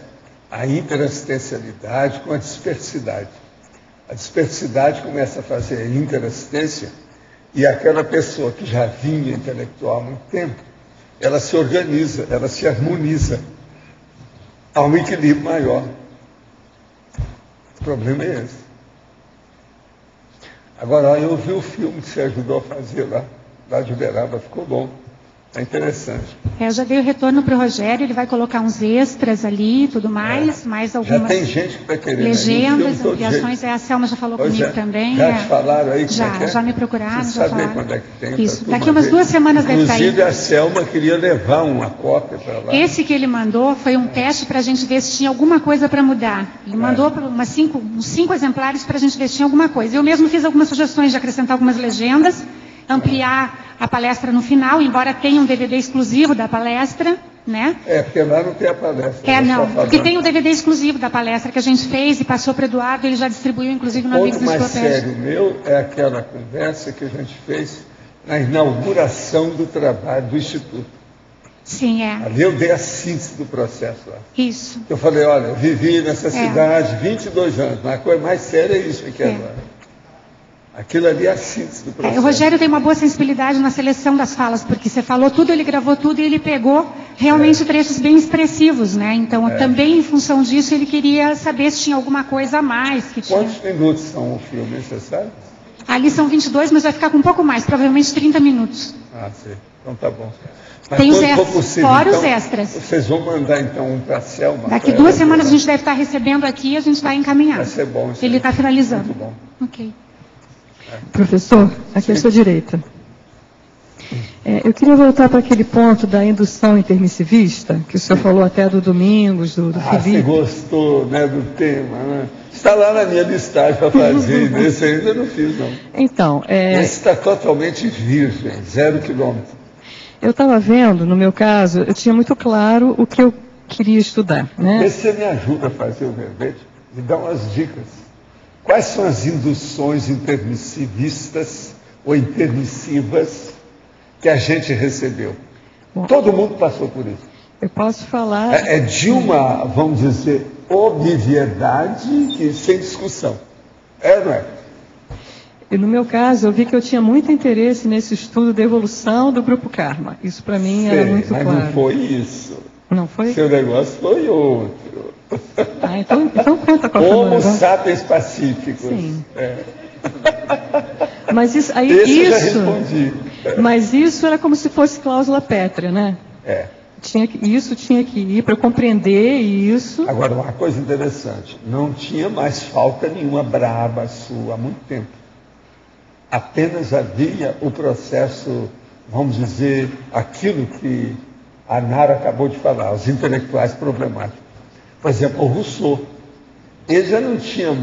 a interassistencialidade com a dispersidade. A dispersidade começa a fazer a interassistência e aquela pessoa que já vinha intelectual há muito tempo, ela se organiza, ela se harmoniza a um equilíbrio maior. O problema é esse. Agora, eu vi o filme que você ajudou a fazer lá de Uberaba, ficou bom. É interessante. Eu já dei o retorno para o Rogério, ele vai colocar uns extras ali e tudo mais, mais algumas já tem gente que está querendo legendas, ampliações. A Selma já falou comigo também. Já te falaram aí? Já me procuraram. Você sabe quando é que tem? Isso, daqui umas 2 semanas deve estar aí. Inclusive a Selma queria levar uma cópia para lá. Esse que ele mandou foi um teste para a gente ver se tinha alguma coisa para mudar. Ele mandou uns 5 exemplares para a gente ver se tinha alguma coisa. Eu mesmo fiz algumas sugestões de acrescentar algumas legendas, ampliar a palestra no final, embora tenha um DVD exclusivo da palestra, né? Porque lá não tem a palestra. Não, porque tem o DVD exclusivo da palestra que a gente fez e passou para o Eduardo, ele já distribuiu, inclusive, no Amigos do Enciclopédia. O mais sério meu é aquela conversa que a gente fez na inauguração do trabalho do Instituto. Sim, Ali eu dei a síntese do processo lá. Isso. Eu falei, olha, eu vivi nessa cidade 22 anos, mas a coisa mais séria é isso aqui agora. Aquilo ali é a síntese do processo. O Rogério tem uma boa sensibilidade na seleção das falas, porque você falou tudo, ele gravou tudo e ele pegou realmente trechos bem expressivos, né? Então, também em função disso, ele queria saber se tinha alguma coisa a mais. Quantos minutos são o filme, você sabe? Ali são 22, mas vai ficar com um pouco mais, provavelmente 30 minutos. Sim. Então tá bom. Mas tem os extras, fora os extras. Vocês vão mandar então um para a Selma? Daqui 2 semanas a gente deve estar recebendo aqui e a gente vai encaminhar. Vai ser bom. Ele está finalizando. Muito bom. Ok. Professor, aqui à sua direita. Eu queria voltar para aquele ponto da indução intermissivista, que o senhor falou até do Domingos, do Felipe. Você gostou, né, do tema, né? Está lá na minha listagem para fazer, nesse ainda não fiz, não. Então, esse está totalmente virgem, 0 quilômetro. Eu estava vendo, no meu caso, eu tinha muito claro o que eu queria estudar, né? Vê se você me ajuda a fazer o verbete, me dá umas dicas. Quais são as induções intermissivistas ou intermissivas que a gente recebeu? Bom, todo mundo passou por isso. Eu posso falar... É de uma, vamos dizer, obviedade que, sem discussão. Não é? E no meu caso, eu vi que eu tinha muito interesse nesse estudo da evolução do grupo Karma. Isso para mim era muito claro. Mas não foi isso. Não foi? Seu negócio foi outro. Então conta com a Homo sapiens pacíficos. Sim. Mas isso aí, eu já respondi. Mas isso era como se fosse cláusula pétrea, né? Isso tinha que ir para compreender isso. Agora, uma coisa interessante, não tinha mais falta nenhuma braba sua há muito tempo. Apenas havia o processo, vamos dizer, aquilo que a Nara acabou de falar, os intelectuais problemáticos. Por exemplo, o Rousseau, ele já não tinha,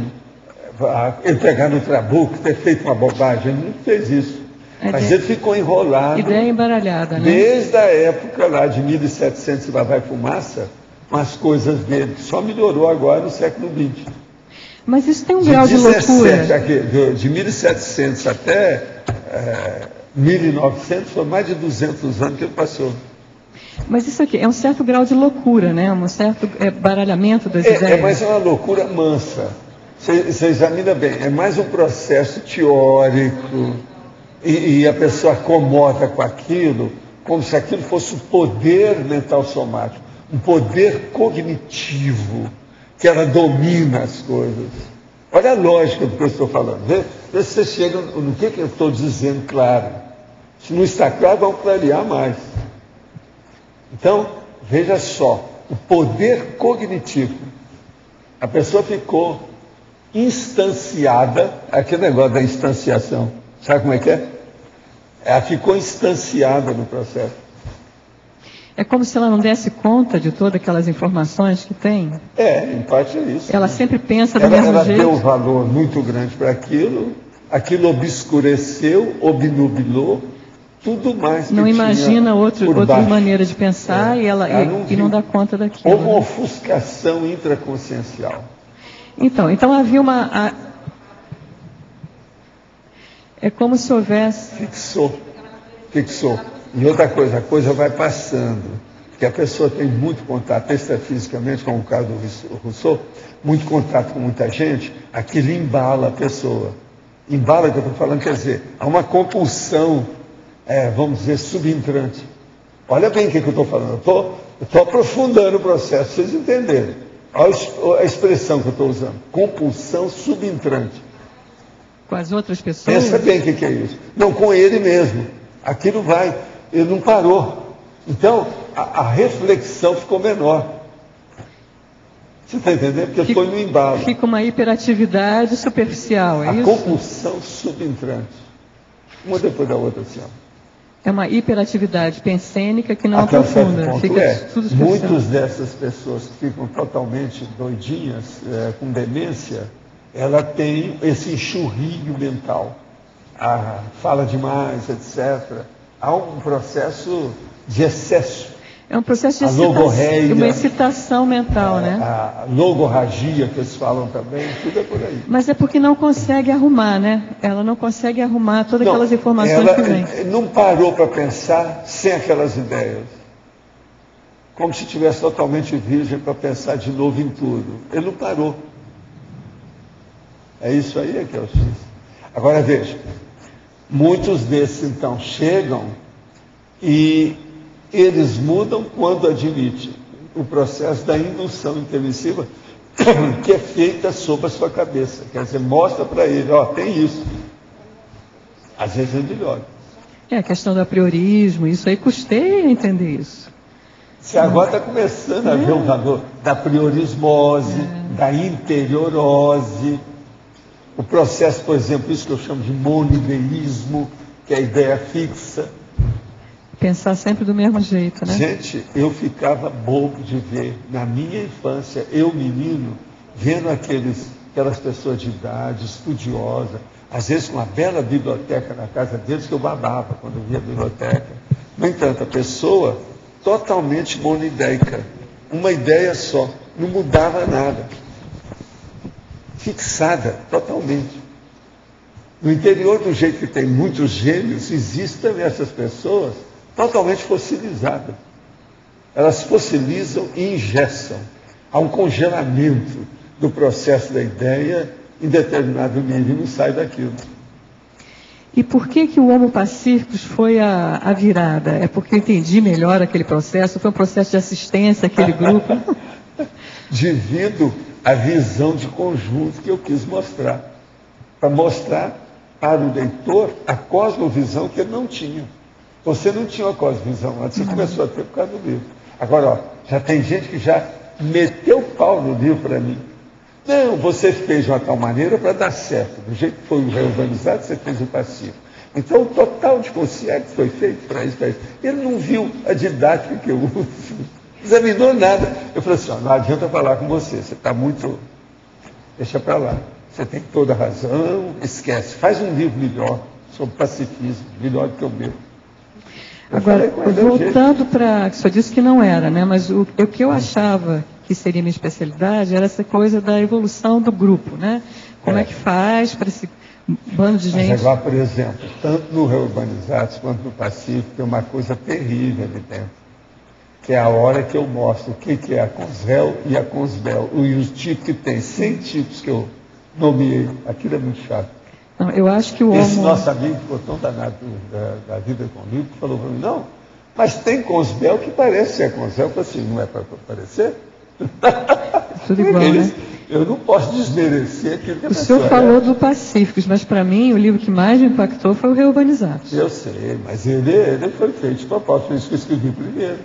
ele pegar no trabuco, ter feito uma bobagem, ele não fez isso. Mas ele ficou enrolado. Ideia embaralhada, né? Desde a época lá de 1700 e lá vai fumaça, com as coisas dele, que só melhorou agora no século XX. Mas isso tem um grau de loucura. De 1700 até 1900, foi mais de 200 anos que ele passou. Mas isso aqui é um certo grau de loucura, né? Um certo baralhamento das ideias. Mas é uma loucura mansa. Você examina bem, é mais um processo teórico e a pessoa acomoda com aquilo como se aquilo fosse um poder mental somático, um poder cognitivo, que ela domina as coisas. Olha a lógica do que eu estou falando. Vê se você chega no que eu estou dizendo claro. Se não está claro, vamos clarear mais. Então, veja só, o poder cognitivo. A pessoa ficou instanciada, aquele negócio da instanciação, sabe como é que é? Ela ficou instanciada no processo. É como se ela não desse conta de todas aquelas informações que tem? Em parte é isso. Ela sempre pensa do mesmo jeito? Ela deu um valor muito grande para aquilo obscureceu, obnubilou, tudo mais que não imagina outra maneira de pensar e não dá conta daquilo. Houve uma ofuscação intraconsciencial. Então havia uma... É como se houvesse... Fixou. E outra coisa, a coisa vai passando. Porque a pessoa tem muito contato extrafisicamente, como o caso do Rousseau, muito contato com muita gente, aquilo embala a pessoa. Embala, que eu estou falando, quer dizer, há uma compulsão, vamos dizer, subentrante. Olha bem o que eu estou falando. Eu estou aprofundando o processo, vocês entenderem. Olha a expressão que eu estou usando. Compulsão subentrante. Com as outras pessoas? Pensa bem o que é isso. Não, com ele mesmo. Aquilo vai. Ele não parou. Então, a reflexão ficou menor. Você está entendendo? Porque foi no embalo. Fica uma hiperatividade superficial, é isso? A compulsão subentrante. Uma depois da outra, assim, ó. É uma hiperatividade pensênica que não aprofunda. Fica tudo superficial. Muitas dessas pessoas que ficam totalmente doidinhas, com demência, ela tem esse enxurrilho mental. Fala demais, etc. Há um processo de excesso. É um processo de excitação, uma excitação mental, né? A logorragia que eles falam também, tudo é por aí. Mas é porque não consegue arrumar, né? Ela não consegue arrumar todas aquelas informações que vêm. Não parou para pensar sem aquelas ideias. Como se estivesse totalmente virgem para pensar de novo em tudo. Ele não parou. É isso aí que é o X. Agora veja, muitos desses então chegam e eles mudam quando admitem o processo da indução intermissiva que é feita sobre a sua cabeça. Quer dizer, mostra para ele, ó, tem isso. Às vezes é melhor. É a questão do apriorismo, isso aí custei a entender isso. Você agora está começando a ver o valor da priorismose, da interiorose, o processo, por exemplo, isso que eu chamo de monideísmo, que é a ideia fixa. Pensar sempre do mesmo jeito, né? Gente, eu ficava bobo de ver, na minha infância, eu menino, vendo aquelas pessoas de idade, estudiosa, às vezes com uma bela biblioteca na casa deles, que eu babava quando eu via a biblioteca. No entanto, a pessoa totalmente monideica, uma ideia só, não mudava nada. Fixada, totalmente. No interior, do jeito que tem muitos gênios, existem essas pessoas totalmente fossilizadas. Elas fossilizam e engessam. Há um congelamento do processo da ideia em determinado nível e não sai daquilo. E por que o Homo Pacíficos foi a virada? É porque eu entendi melhor aquele processo? Foi um processo de assistência àquele grupo? Devido à visão de conjunto que eu quis mostrar. Para mostrar para o leitor a cosmovisão que ele não tinha. Você não tinha uma cosmovisão antes, você começou a ter por causa do livro. Agora, ó, já tem gente que já meteu o pau no livro para mim. Não, você fez de uma tal maneira para dar certo. Do jeito que foi o reurbanizado, você fez o Pacífico. Então, o total de consciência foi feito para isso, para isso. Ele não viu a didática que eu uso, não examinou nada. Eu falei assim, ó, não adianta falar com você está muito... Deixa para lá. Você tem toda a razão, esquece. Faz um livro melhor sobre pacifismo, melhor do que o meu. Agora, voltando para... O senhor disse que não era, né? Mas o que eu achava que seria minha especialidade era essa coisa da evolução do grupo, né? Como é que faz para esse bando de gente... Mas agora, por exemplo, tanto no Reurbanizados quanto no Pacífico, tem uma coisa terrível ali dentro, que é a hora que eu mostro o que é a Consvel e a Consbel, e os tipos que tem, 100 tipos que eu nomeei. Aquilo é muito chato. Não, eu acho que o Esse Homo... nosso amigo ficou tão danado da vida com o livro, que falou para mim, não, mas tem Consbel que parece ser a Consbel. Eu falei assim, não é para parecer? Tudo igual, né? Eu não posso desmerecer aquilo que a pessoa... O senhor falou do Pacíficos, mas para mim o livro que mais me impactou foi o Reurbanizados. Eu sei, mas ele foi feito de propósito, foi isso que eu escrevi primeiro.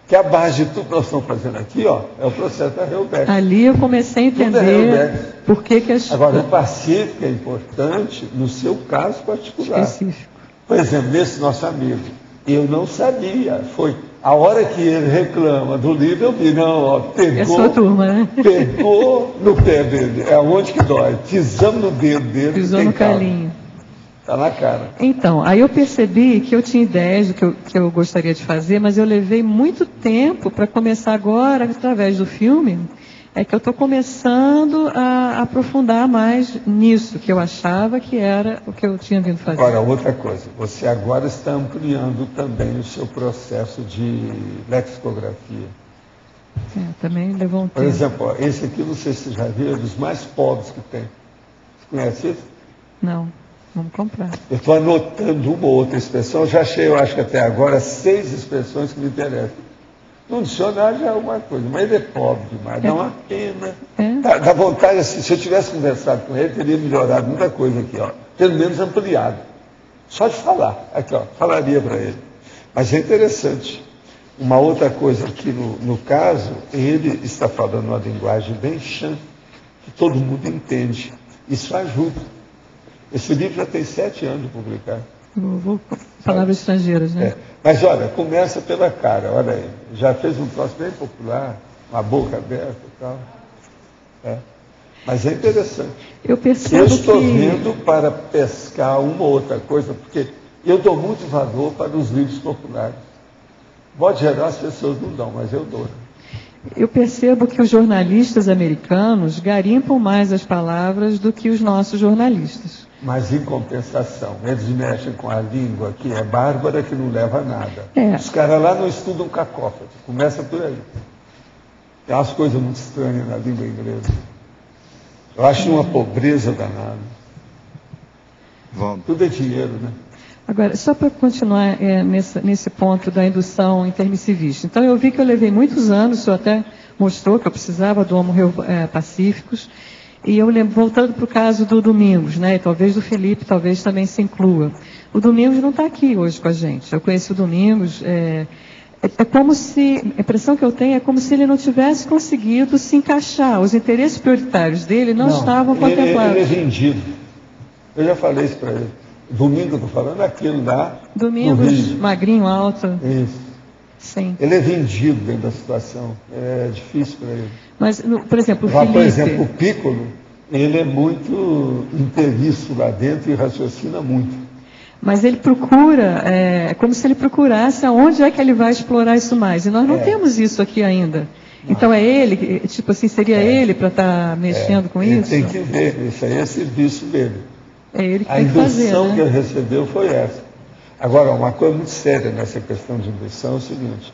Que a base de tudo que nós estamos fazendo aqui, ó, é o processo da Reubeck. Ali eu comecei a entender por que as... Agora, o Pacífico é importante no seu caso particular. Específico. Por exemplo, nesse nosso amigo, eu não sabia, foi a hora que ele reclama do livro, eu vi, não, ó, pegou... É sua turma, né? Pegou no pé dele, é onde que dói, pisamos no dedo dele. Pisou no calinho. Está na cara. Então, aí eu percebi que eu tinha ideias do que eu gostaria de fazer, mas eu levei muito tempo para começar agora, através do filme, É que eu estou começando a aprofundar mais nisso, que eu achava que era o que eu tinha vindo fazer. Agora, outra coisa, você agora está ampliando também o seu processo de lexicografia. Também levou um tempo. Por exemplo, ó, esse aqui, não sei se você já viu, é dos mais pobres que tem. Você conhece isso? Não, vamos comprar. Eu estou anotando uma ou outra expressão, já achei, eu acho que até agora, 6 expressões que me interessam. No dicionário já é alguma coisa, mas ele é pobre demais, dá uma pena. Dá vontade, assim, se eu tivesse conversado com ele, teria melhorado muita coisa aqui, ó. Pelo menos ampliado. Só de falar, aqui, ó, falaria para ele. Mas é interessante. Uma outra coisa aqui no caso, ele está falando uma linguagem bem chã, que todo mundo entende. Isso ajuda. Esse livro já tem 7 anos de publicar. Palavras estrangeiras, né? Mas olha, começa pela cara, olha aí. Já fez um troço bem popular, uma boca aberta e tal. Mas é interessante. Eu percebo eu estou vendo para pescar uma ou outra coisa, porque eu dou muito valor para os livros populares. Pode gerar, as pessoas não dão, mas eu dou. Eu percebo que os jornalistas americanos garimpam mais as palavras do que os nossos jornalistas. Mas, em compensação, eles mexem com a língua que é bárbara, que não leva a nada. Os caras lá não estudam cacófone. Começa por aí. Tem umas coisas muito estranhas na língua inglesa. Eu acho uma pobreza danada. Tudo é dinheiro, né? Agora, só para continuar nesse ponto da indução intermissivista. Então, eu vi que eu levei muitos anos, o senhor até mostrou que eu precisava do Homo Pacíficos. E eu lembro, voltando para o caso do Domingos, né? E talvez do Felipe, talvez também se inclua. O Domingos não está aqui hoje com a gente. Eu conheci o Domingos, é como se, a impressão que eu tenho é como se ele não tivesse conseguido se encaixar. Os interesses prioritários dele não estavam contemplados. Ele é vendido. Eu já falei isso para ele. Domingo, estou falando aquilo lá. Domingos, magrinho, alto. Isso. Sim. Ele é vendido dentro da situação. É difícil para ele. Mas, por exemplo, o Felipe... Por exemplo, o Piccolo, ele é muito inteiriço lá dentro e raciocina muito. Mas ele procura, é como se ele procurasse aonde é que ele vai explorar isso mais. E nós não temos isso aqui ainda. Não. Então é ele, tipo assim, seria ele para estar mexendo com isso? Tem que ver, isso aí é serviço dele. É ele que tem que fazer, A indução né? que ele recebeu foi essa. Agora, uma coisa muito séria nessa questão de indução é o seguinte,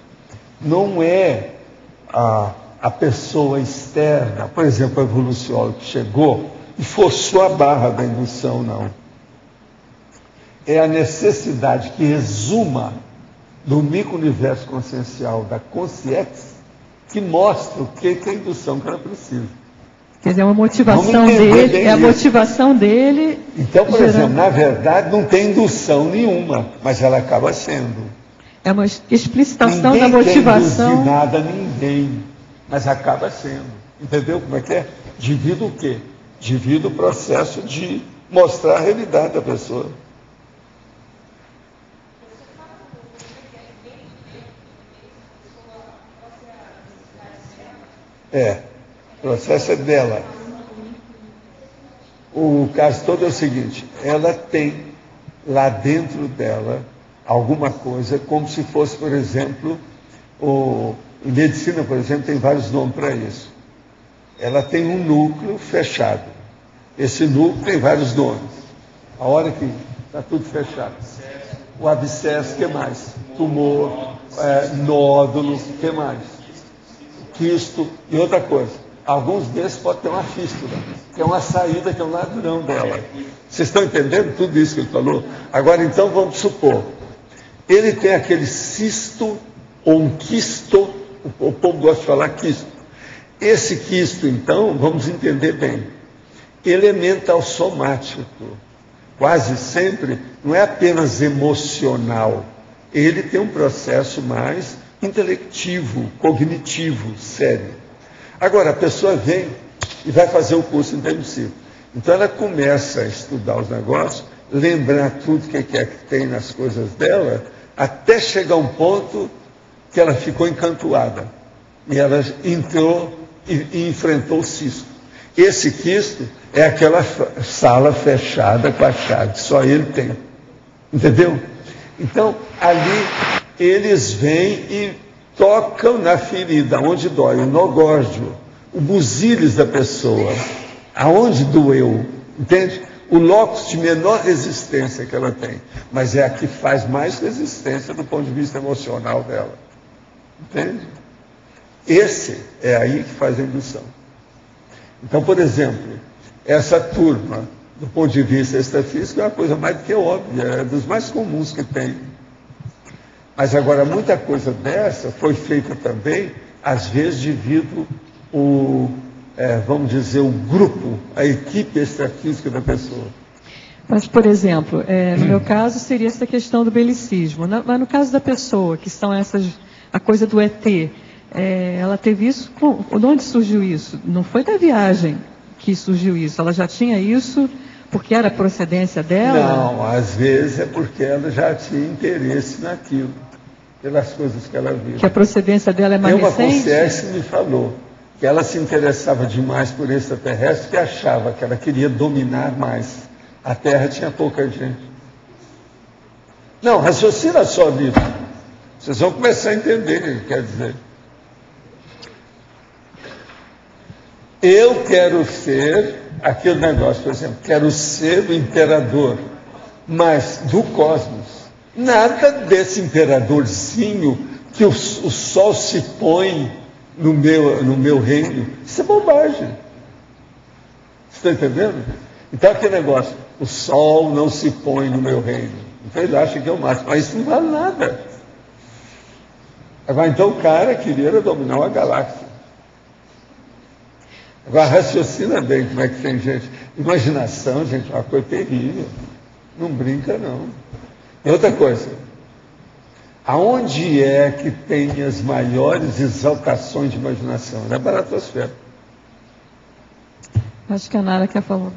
não é a pessoa externa, por exemplo, o evoluciólogo que chegou e forçou a barra da indução, não. É a necessidade que exuma do micro-universo consciencial da consciência que mostra o que é a indução que ela precisa. Quer dizer, é uma motivação dele, é a motivação dele. Então, por exemplo, na verdade não tem indução nenhuma, mas ela acaba sendo. É uma explicitação da motivação. Ninguém tem nada a ninguém, mas acaba sendo. Entendeu como é que é? Divide o quê? Divide o processo de mostrar a realidade da pessoa. O processo é dela. O caso todo é o seguinte, ela tem lá dentro dela alguma coisa, como se fosse, por exemplo, em medicina, por exemplo, tem vários nomes para isso. Ela tem um núcleo fechado. Esse núcleo tem vários nomes. A hora que está tudo fechado. O abscesso, o que mais? Tumor, nódulo, o que mais? Quisto e outra coisa. Alguns desses podem ter uma fístula, que é uma saída, que é um ladrão dela. Vocês estão entendendo tudo isso que ele falou? Agora, então, vamos supor. Ele tem aquele cisto, ou um quisto, o povo gosta de falar quisto. Esse quisto, então, vamos entender bem. Ele é mental somático. Quase sempre, não é apenas emocional. Ele tem um processo mais intelectivo, cognitivo, sério. Agora, a pessoa vem e vai fazer o curso intermissivo. Então, ela começa a estudar os negócios, lembrar tudo que é que tem nas coisas dela, até chegar a um ponto que ela ficou encantuada. E ela entrou e enfrentou o cisto. Esse quisto é aquela sala fechada com a chave, que só ele tem. Entendeu? Então, ali, eles vêm e tocam na ferida, onde dói, o nogórdio, o busilis da pessoa, aonde doeu, entende? O locus de menor resistência que ela tem, mas é a que faz mais resistência do ponto de vista emocional dela, entende? Esse é aí que faz a indução. Então, por exemplo, essa turma, do ponto de vista extrafísico, é uma coisa mais do que óbvia, é dos mais comuns que tem. Mas agora, muita coisa dessa foi feita também, às vezes, devido vamos dizer, o grupo, a equipe extrafísica da pessoa. Mas, por exemplo, no meu caso seria essa questão do belicismo. Mas no caso da pessoa, que são a coisa do ET, ela teve isso, de onde surgiu isso? Não foi da viagem que surgiu isso, ela já tinha isso porque era a procedência dela? Não, às vezes é porque ela já tinha interesse naquilo, pelas coisas que ela viu. Que a procedência dela é mais recente? Uma concierge me falou que ela se interessava demais por extraterrestre, que achava que ela queria dominar mais. A Terra tinha pouca gente. Não, raciocina só nisso. Vocês vão começar a entender o que ele quer dizer. Eu quero ser aquele negócio, por exemplo, quero ser o imperador, mas do cosmos. Nada desse imperadorzinho que o sol se põe no meu reino. Isso é bobagem. Você está entendendo? Então aquele negócio, o sol não se põe no meu reino. Então ele acha que é o máximo, mas isso não vale nada. Agora, então o cara queria dominar uma galáxia. Agora raciocina bem como é que tem gente. Imaginação, gente, é uma coisa terrível. Não brinca, não. E outra coisa, aonde é que tem as maiores exaltações de imaginação? Na baratosfera. Acho que a Nara quer falar.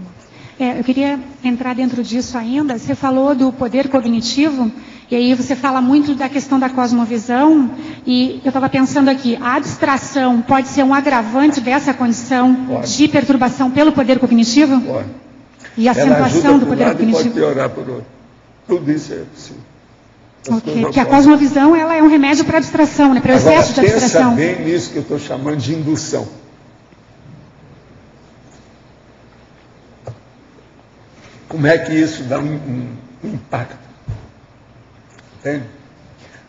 Eu queria entrar dentro disso ainda. Você falou do poder cognitivo, e aí você fala muito da questão da cosmovisão, e eu estava pensando aqui, a abstração pode ser um agravante dessa condição de perturbação pelo poder cognitivo? Pode. E a acentuação do poder cognitivo? Pode piorar por outro. Tudo isso é possível. Ok, que a cosmovisão ela é um remédio para a abstração, né? Para o excesso de abstração. Pensa bem nisso que eu estou chamando de indução. Como é que isso dá um impacto? Entende?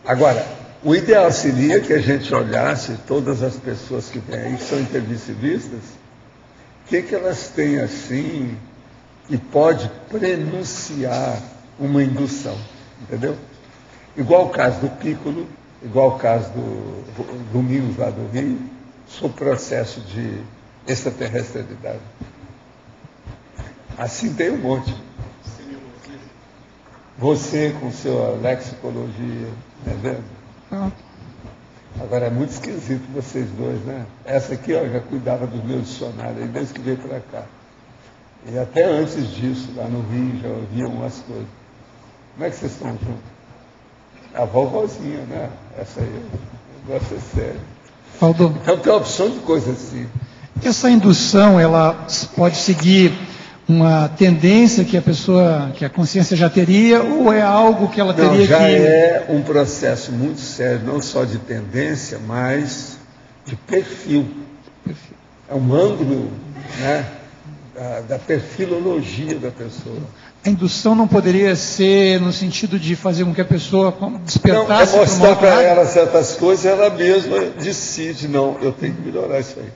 Agora, o ideal seria que a gente olhasse todas as pessoas que vêm aí, que são intermissivistas, o que elas têm assim que pode prenunciar uma indução, entendeu? Igual o caso do Piccolo, igual o caso do Domingos lá do Rio, sobre o processo de extraterrestrilidade. Assim tem um monte. Você com sua lexicologia, tá vendo? Agora é muito esquisito vocês dois, né? Essa aqui, ó, já cuidava dos meus dicionários, aí desde que veio para cá. E até antes disso, lá no Rio, já ouviam umas coisas. Como é que vocês estão juntos? A vovozinha, né? Essa aí, o negócio é sério. Aldo, então tem uma opção de coisa assim. Essa indução, ela pode seguir uma tendência que a consciência já teria, ou é algo que ela teria já que... é um processo muito sério, não só de tendência, mas de perfil. É um ângulo, né, da perfilologia da pessoa. A indução não poderia ser no sentido de fazer com que a pessoa despertasse... Não, é mostrar para ela certas coisas, ela mesma decide, não, eu tenho que melhorar isso aí.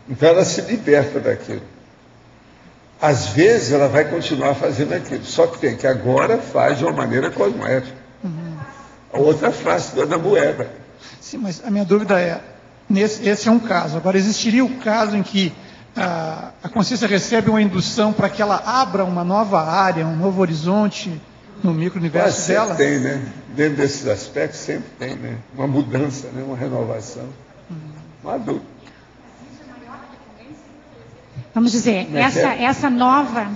Então ela se liberta daquilo. Às vezes ela vai continuar fazendo aquilo, só que tem que agora faz de uma maneira cosmoética. A outra face da moeda. Sim, mas a minha dúvida é, esse é um caso. Agora, existiria o caso em que a consciência recebe uma indução para que ela abra uma nova área, um novo horizonte no micro-universo dela? Sempre tem, né? Dentro desses aspectos sempre tem, né? Uma mudança, né? Uma renovação. Uma dúvida. Vamos dizer, essa nova,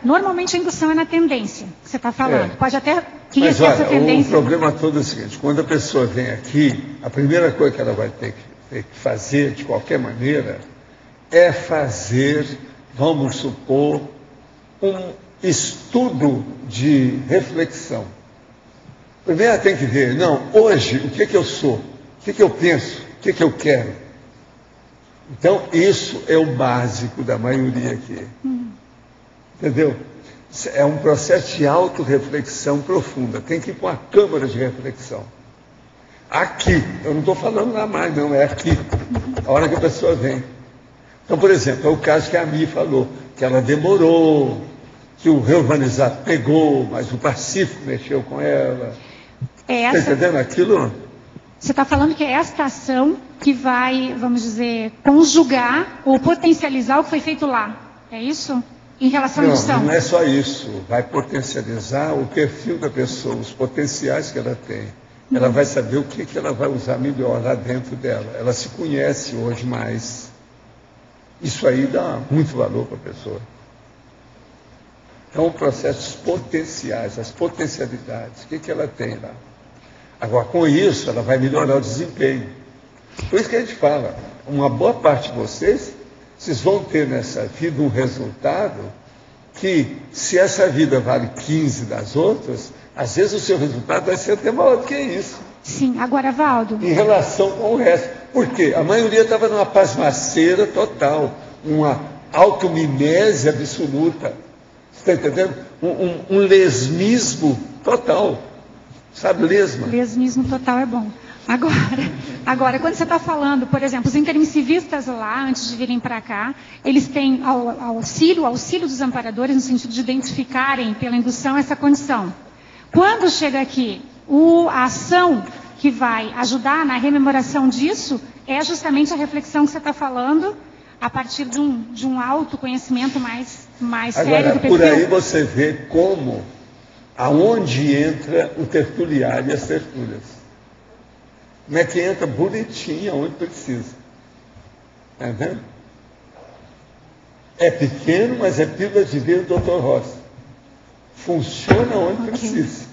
normalmente a indução é na tendência, que você está falando. Pode até ter essa tendência. O problema todo é o seguinte, quando a pessoa vem aqui, a primeira coisa que ela vai ter que fazer, de qualquer maneira, é fazer, vamos supor, um estudo de reflexão. Primeiro ela tem que ver, não, hoje, o que eu sou? O que eu penso? O que eu quero? Então, isso é o básico da maioria aqui. Entendeu? É um processo de autorreflexão profunda. Tem que ir para uma câmara de reflexão. Aqui. Eu não estou falando lá mais, não. É aqui. A hora que a pessoa vem. Então, por exemplo, é o caso que a Mi falou. Que ela demorou, que o reurbanizado pegou, mas o Pacífico mexeu com ela. Está entendendo aquilo? Você está falando que é esta ação que vai, vamos dizer, conjugar ou potencializar o que foi feito lá. É isso? Em relação à indução? Não é só isso. Vai potencializar o perfil da pessoa, os potenciais que ela tem. Ela vai saber o que ela vai usar melhor lá dentro dela. Ela se conhece hoje mais. Isso aí dá muito valor para a pessoa. Então, processos potenciais, as potencialidades, o que ela tem lá. Agora, com isso, ela vai melhorar o desempenho. Por isso que a gente fala, uma boa parte de vocês vão ter nessa vida um resultado que, se essa vida vale 15 das outras, às vezes o seu resultado vai ser até maior do que isso. Sim, agora, Valdo. Em relação com o resto. Por quê? A maioria estava numa pasmaceira total, uma automimese absoluta. Você está entendendo? Um lesmismo total. Sabe, lesma? Lesmismo total é bom. Agora, quando você está falando, por exemplo, os intermissivistas lá, antes de virem para cá, eles têm auxílio dos amparadores no sentido de identificarem pela indução essa condição. Quando chega aqui, a ação que vai ajudar na rememoração disso é justamente a reflexão que você está falando a partir de um autoconhecimento mais sério do perfil. Por aí você vê como, aonde entra o tertuliário e as tertúlias. Como é que entra bonitinho onde precisa. Está vendo? É pequeno, mas é pílula de vida do Dr. Rossi. Funciona onde precisa.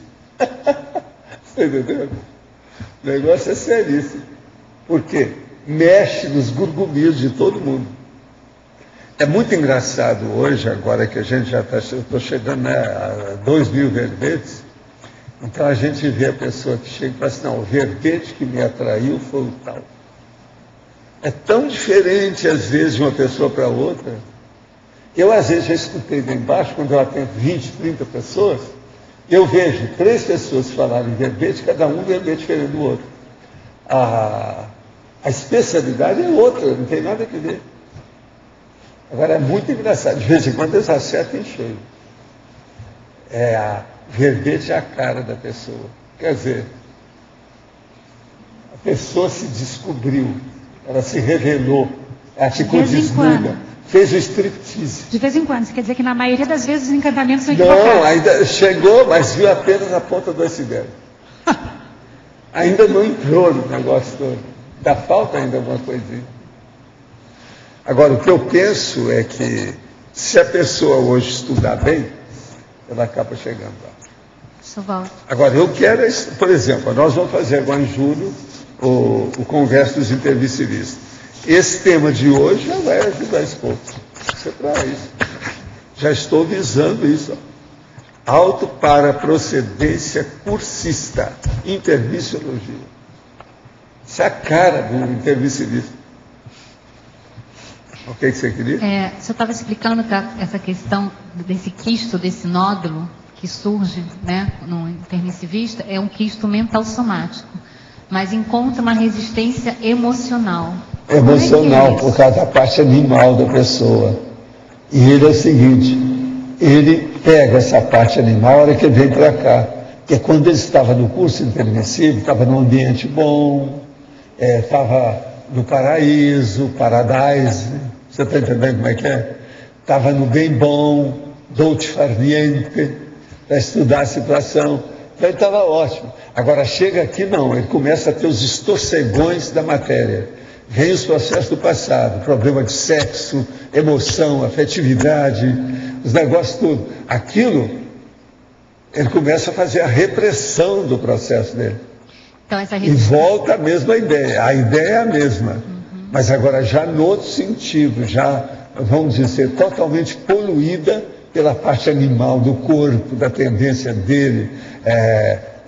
Você entendeu? O negócio é seríssimo. Por quê? Mexe nos gurgumios de todo mundo. É muito engraçado hoje, agora que a gente já está... Estou chegando a 2.000 verbetes. Então a gente vê a pessoa que chega e fala assim, não, o verbete que me atraiu foi o tal. É tão diferente, às vezes, de uma pessoa para outra. Eu, às vezes, já escutei lá embaixo, quando eu atendo 20, 30 pessoas, eu vejo 3 pessoas falarem verbete, cada um verbete diferente do outro. A especialidade é outra, não tem nada a ver. Agora, é muito engraçado, de vez em quando eles acertam em cheio. Verbete é a cara da pessoa. Quer dizer, a pessoa se descobriu, ela se revelou, ela ficou desnuda, fez o striptease. De vez em quando, isso quer dizer que na maioria das vezes os encantamentos são equivocados. Não, ainda chegou, mas viu apenas a ponta do iceberg. Ainda não entrou no negócio todo. Dá falta ainda alguma coisinha. Agora, o que eu penso é que, se a pessoa hoje estudar bem, ela acaba chegando lá. Agora, eu quero, por exemplo, nós vamos fazer agora em julho o Congresso dos Intermissivistas. Esse tema de hoje já vai ajudar esse povo. Isso é para isso. Já estou visando isso. Auto para procedência cursista, intermissiologia. Isso é a cara do intermissivista. O que você queria? O senhor estava explicando que essa questão desse quisto, desse nódulo que surge, né, no intermissivista, é um quisto mental somático, mas encontra uma resistência emocional. Emocional, por causa da parte animal da pessoa. E ele é o seguinte, ele pega essa parte animal a hora que ele vem para cá. Porque quando ele estava no curso intermissivo, estava num ambiente bom, estava no paraíso, paradise, você está entendendo como é que é? Estava no bem bom, dolce far niente, para estudar a situação. Então ele estava ótimo. Agora chega aqui não, ele começa a ter os estorcegões da matéria. Vem os processos do passado, problema de sexo, emoção, afetividade, os negócios tudo. Aquilo, ele começa a fazer a repressão do processo dele. Então, e volta a mesma ideia. A ideia é a mesma. Mas agora já no outro sentido, já, vamos dizer, totalmente poluída pela parte animal do corpo, da tendência dele,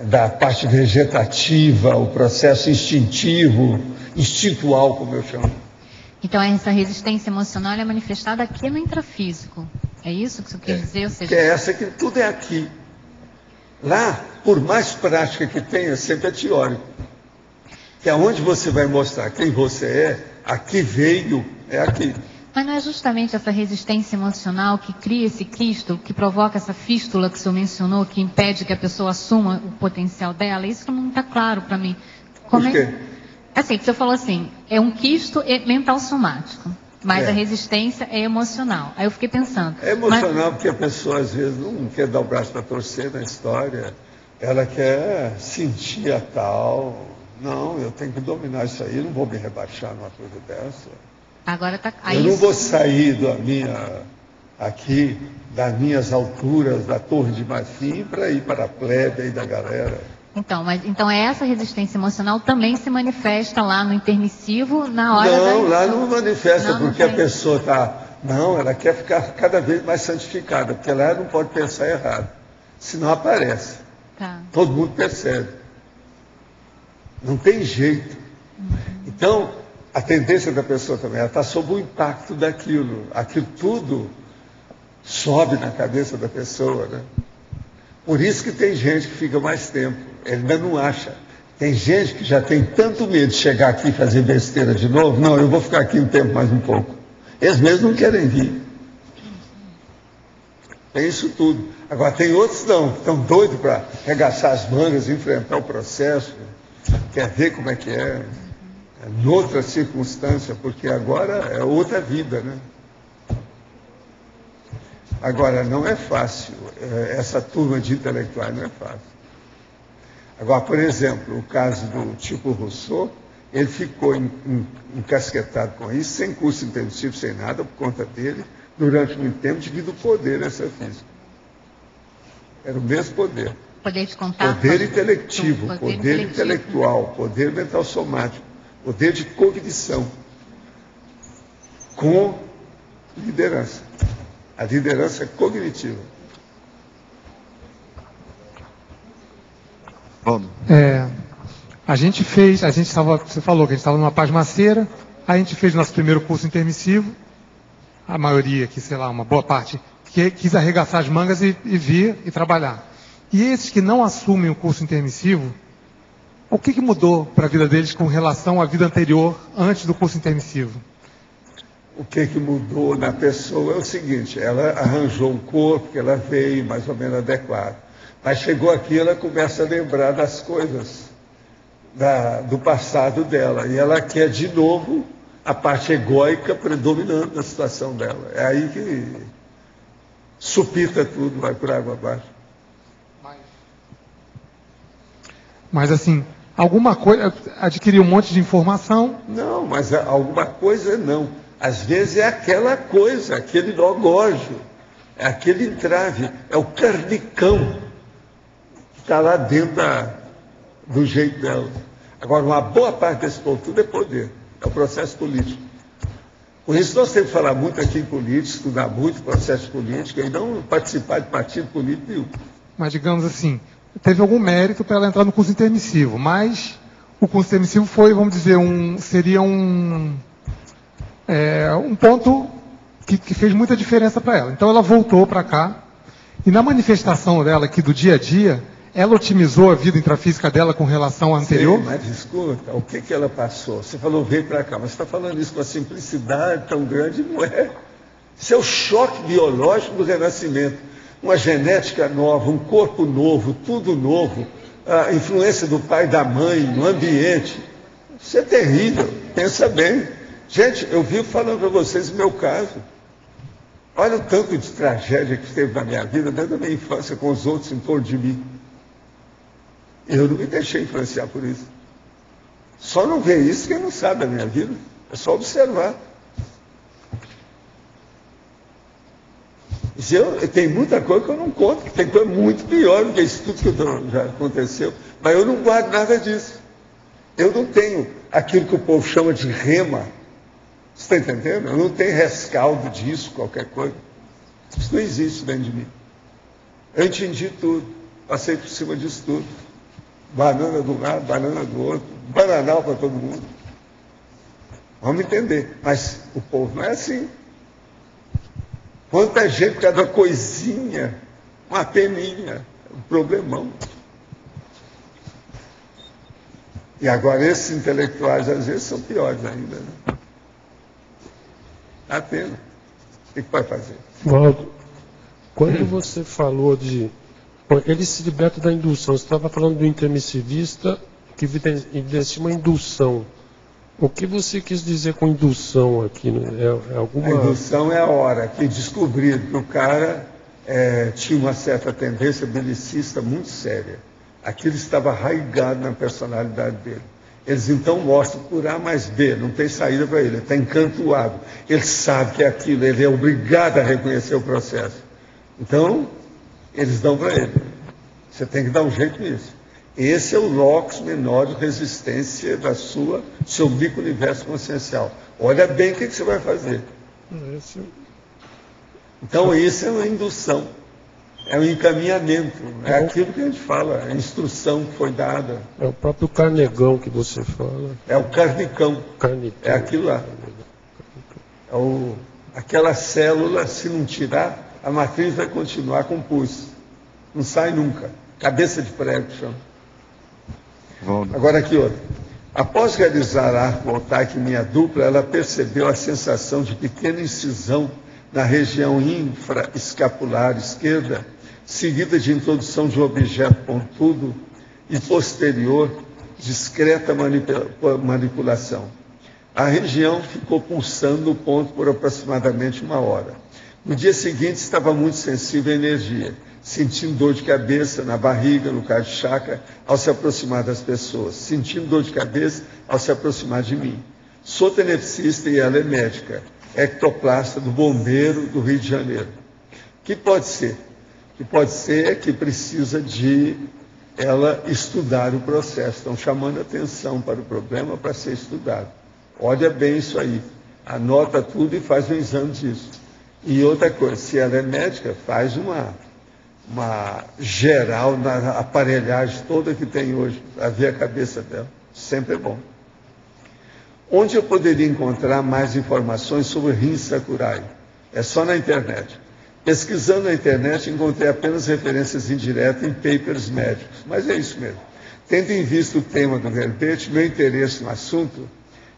da parte vegetativa, o processo instintivo, instintual, como eu chamo. Então, essa resistência emocional é manifestada aqui no intrafísico. É isso que você quer dizer? Ou seja, que é essa que tudo é aqui. Lá, por mais prática que tenha, sempre é teórico. Que é onde você vai mostrar quem você é, aqui veio, é aqui. Mas não é justamente essa resistência emocional que cria esse quisto, que provoca essa fístula que o senhor mencionou, que impede que a pessoa assuma o potencial dela? Isso não está claro para mim. Por quê? Assim, que o senhor falou assim, é um quisto mental somático, mas a resistência é emocional. Aí eu fiquei pensando... É emocional porque a pessoa, às vezes, não quer dar o braço para torcer na história. Ela quer sentir a tal... Não, eu tenho que dominar isso aí, não vou me rebaixar numa coisa dessa. Agora tá... Eu não vou sair das minhas alturas, da Torre de Marfim, para ir para a plebe aí da galera. Então essa resistência emocional também se manifesta lá no intermissivo na hora Não, lá não manifesta, porque a pessoa está... Não, ela quer ficar cada vez mais santificada, porque lá não pode pensar errado. Senão aparece. Tá. Todo mundo percebe. Não tem jeito. Então, a tendência da pessoa também, ela está sob o impacto daquilo. Aquilo tudo sobe na cabeça da pessoa, né? Por isso que tem gente que fica mais tempo. Ele ainda não acha. Tem gente que já tem tanto medo de chegar aqui e fazer besteira de novo. Não, eu vou ficar aqui um tempo mais um pouco. Eles mesmos não querem vir. Tem isso tudo. Agora, tem outros não, que estão doidos para arregaçar as mangas, enfrentar o processo. Quer ver como é que é noutra circunstância, porque agora é outra vida, né? Agora, não é fácil, essa turma de intelectuais não é fácil. Agora, por exemplo, o caso do Chico Rousseau, ele ficou encasquetado com isso, sem curso intensivo, sem nada, por conta dele, durante muito tempo, devido ao poder nessa física. Era o mesmo poder. Poder de contato. Poder intelectivo, poder intelectual, poder mental somático, poder de cognição, com liderança. A liderança é cognitiva. Você falou que a gente estava numa pasmaceira, aí a gente fez nosso primeiro curso intermissivo, a maioria aqui, sei lá, uma boa parte, que quis arregaçar as mangas e vir e trabalhar. E esses que não assumem o curso intermissivo, o que mudou para a vida deles com relação à vida anterior, antes do curso intermissivo? O que mudou na pessoa é o seguinte, ela arranjou um corpo que ela veio mais ou menos adequado. Mas chegou aqui, ela começa a lembrar das coisas do passado dela. E ela quer de novo a parte egóica predominando na situação dela. É aí que supita tudo, vai por água abaixo. Mas assim, alguma coisa, adquirir um monte de informação? Não, mas alguma coisa não. Às vezes é aquela coisa, aquele logógio, é aquele entrave, é o carnicão que está lá dentro do jeito dela. Agora, uma boa parte desse povo tudo é poder, é o processo político. Por isso nós temos que falar muito aqui em política, estudar muito processo político e não participar de partido político nenhum. Mas digamos assim, teve algum mérito para ela entrar no curso intermissivo, mas o curso intermissivo foi, vamos dizer, seria um ponto que fez muita diferença para ela. Então ela voltou para cá, e na manifestação dela aqui do dia a dia, ela otimizou a vida intrafísica dela com relação à anterior? Sim, mas escuta, o que ela passou? Você falou, veio para cá, mas você está falando isso com a simplicidade tão grande, não é? Isso é o choque biológico do renascimento. Uma genética nova, um corpo novo, tudo novo, a influência do pai e da mãe no ambiente. Isso é terrível, pensa bem. Gente, eu vivo falando para vocês o meu caso. Olha o tanto de tragédia que teve na minha vida, desde a minha infância, com os outros em torno de mim. Eu não me deixei influenciar por isso. Só não vê isso quem não sabe da minha vida. É só observar. Tem muita coisa que eu não conto, tem coisa muito pior do que isso tudo que já aconteceu. Mas eu não guardo nada disso. Eu não tenho aquilo que o povo chama de rema. Você está entendendo? Eu não tenho rescaldo disso, qualquer coisa. Isso não existe dentro de mim. Eu entendi tudo. Passei por cima disso tudo. Banana de um lado, banana do outro. Bananal para todo mundo. Vamos entender. Mas o povo não é assim. Quanta gente, cada coisinha, uma peninha, um problemão. E agora esses intelectuais, às vezes, são piores ainda. Né? Dá pena. O que vai fazer? Valdo, quando você falou de... Ele se liberta da indução. Você estava falando do intermissivista que evidencia uma indução. O que você quis dizer com indução aqui? É alguma... A indução é a hora que descobriram que o cara tinha uma certa tendência belicista muito séria. Aquilo estava arraigado na personalidade dele. Eles então mostram por A mais B, não tem saída para ele está encantuado. Ele sabe que é aquilo, ele é obrigado a reconhecer o processo. Então, eles dão para ele. Você tem que dar um jeito nisso. Esse é o locus menor de resistência do seu micro-universo consciencial. Olha bem o que você vai fazer. Então, isso é uma indução. É um encaminhamento, é aquilo que a gente fala, a instrução que foi dada. É o próprio carnegão que você fala. É o carnicão. É aquilo lá. Aquela célula, se não tirar, a matriz vai continuar com pus. Não sai nunca. Cabeça de prego, chama. Agora aqui, outra. Após realizar a arco-voltaica dupla, ela percebeu a sensação de pequena incisão na região infraescapular esquerda, seguida de introdução de um objeto pontudo e posterior, discreta manipulação. A região ficou pulsando no ponto por aproximadamente 1 hora. No dia seguinte, estava muito sensível à energia, sentindo dor de cabeça na barriga, no lugar de chakra, ao se aproximar das pessoas, sentindo dor de cabeça ao se aproximar de mim. Sou tenepsista e ela é médica, ectoplasta do bombeiro do Rio de Janeiro. O que pode ser? O que pode ser é que precisa de ela estudar o processo. Estão chamando atenção para o problema para ser estudado. Olha bem isso aí. Anota tudo e faz um exame disso. E outra coisa, se ela é médica, faz uma geral na aparelhagem toda que tem hoje, para ver a cabeça dela. Sempre é bom. Onde eu poderia encontrar mais informações sobre Rin Sakurai? É só na internet. Pesquisando na internet, encontrei apenas referências indiretas em papers médicos. Mas é isso mesmo. Tendo em vista o tema do verbete, meu interesse no assunto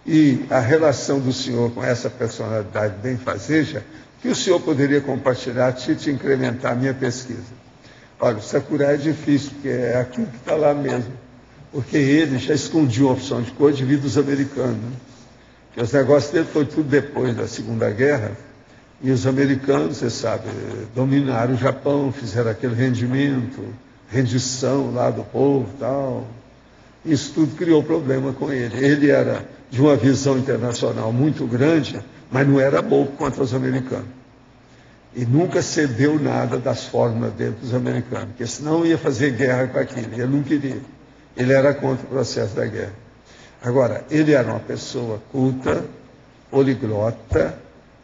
e a relação do senhor com essa personalidade benfazeja, que o senhor poderia compartilhar a título de incrementar a minha pesquisa. Olha, o Sakurai é difícil, porque é aquilo que está lá mesmo. Porque ele já escondia a opção de cor devido aos americanos. Né? Porque os negócios dele foi tudo depois da Segunda Guerra. E os americanos, você sabe, dominaram o Japão, fizeram aquele rendição lá do povo e tal. Isso tudo criou problema com ele. Ele era de uma visão internacional muito grande, mas não era bobo contra os americanos. E nunca cedeu nada das fórmulas dele para os americanos, porque senão ia fazer guerra com aquilo. Ele não queria. Ele era contra o processo da guerra. Agora, ele era uma pessoa culta, poliglota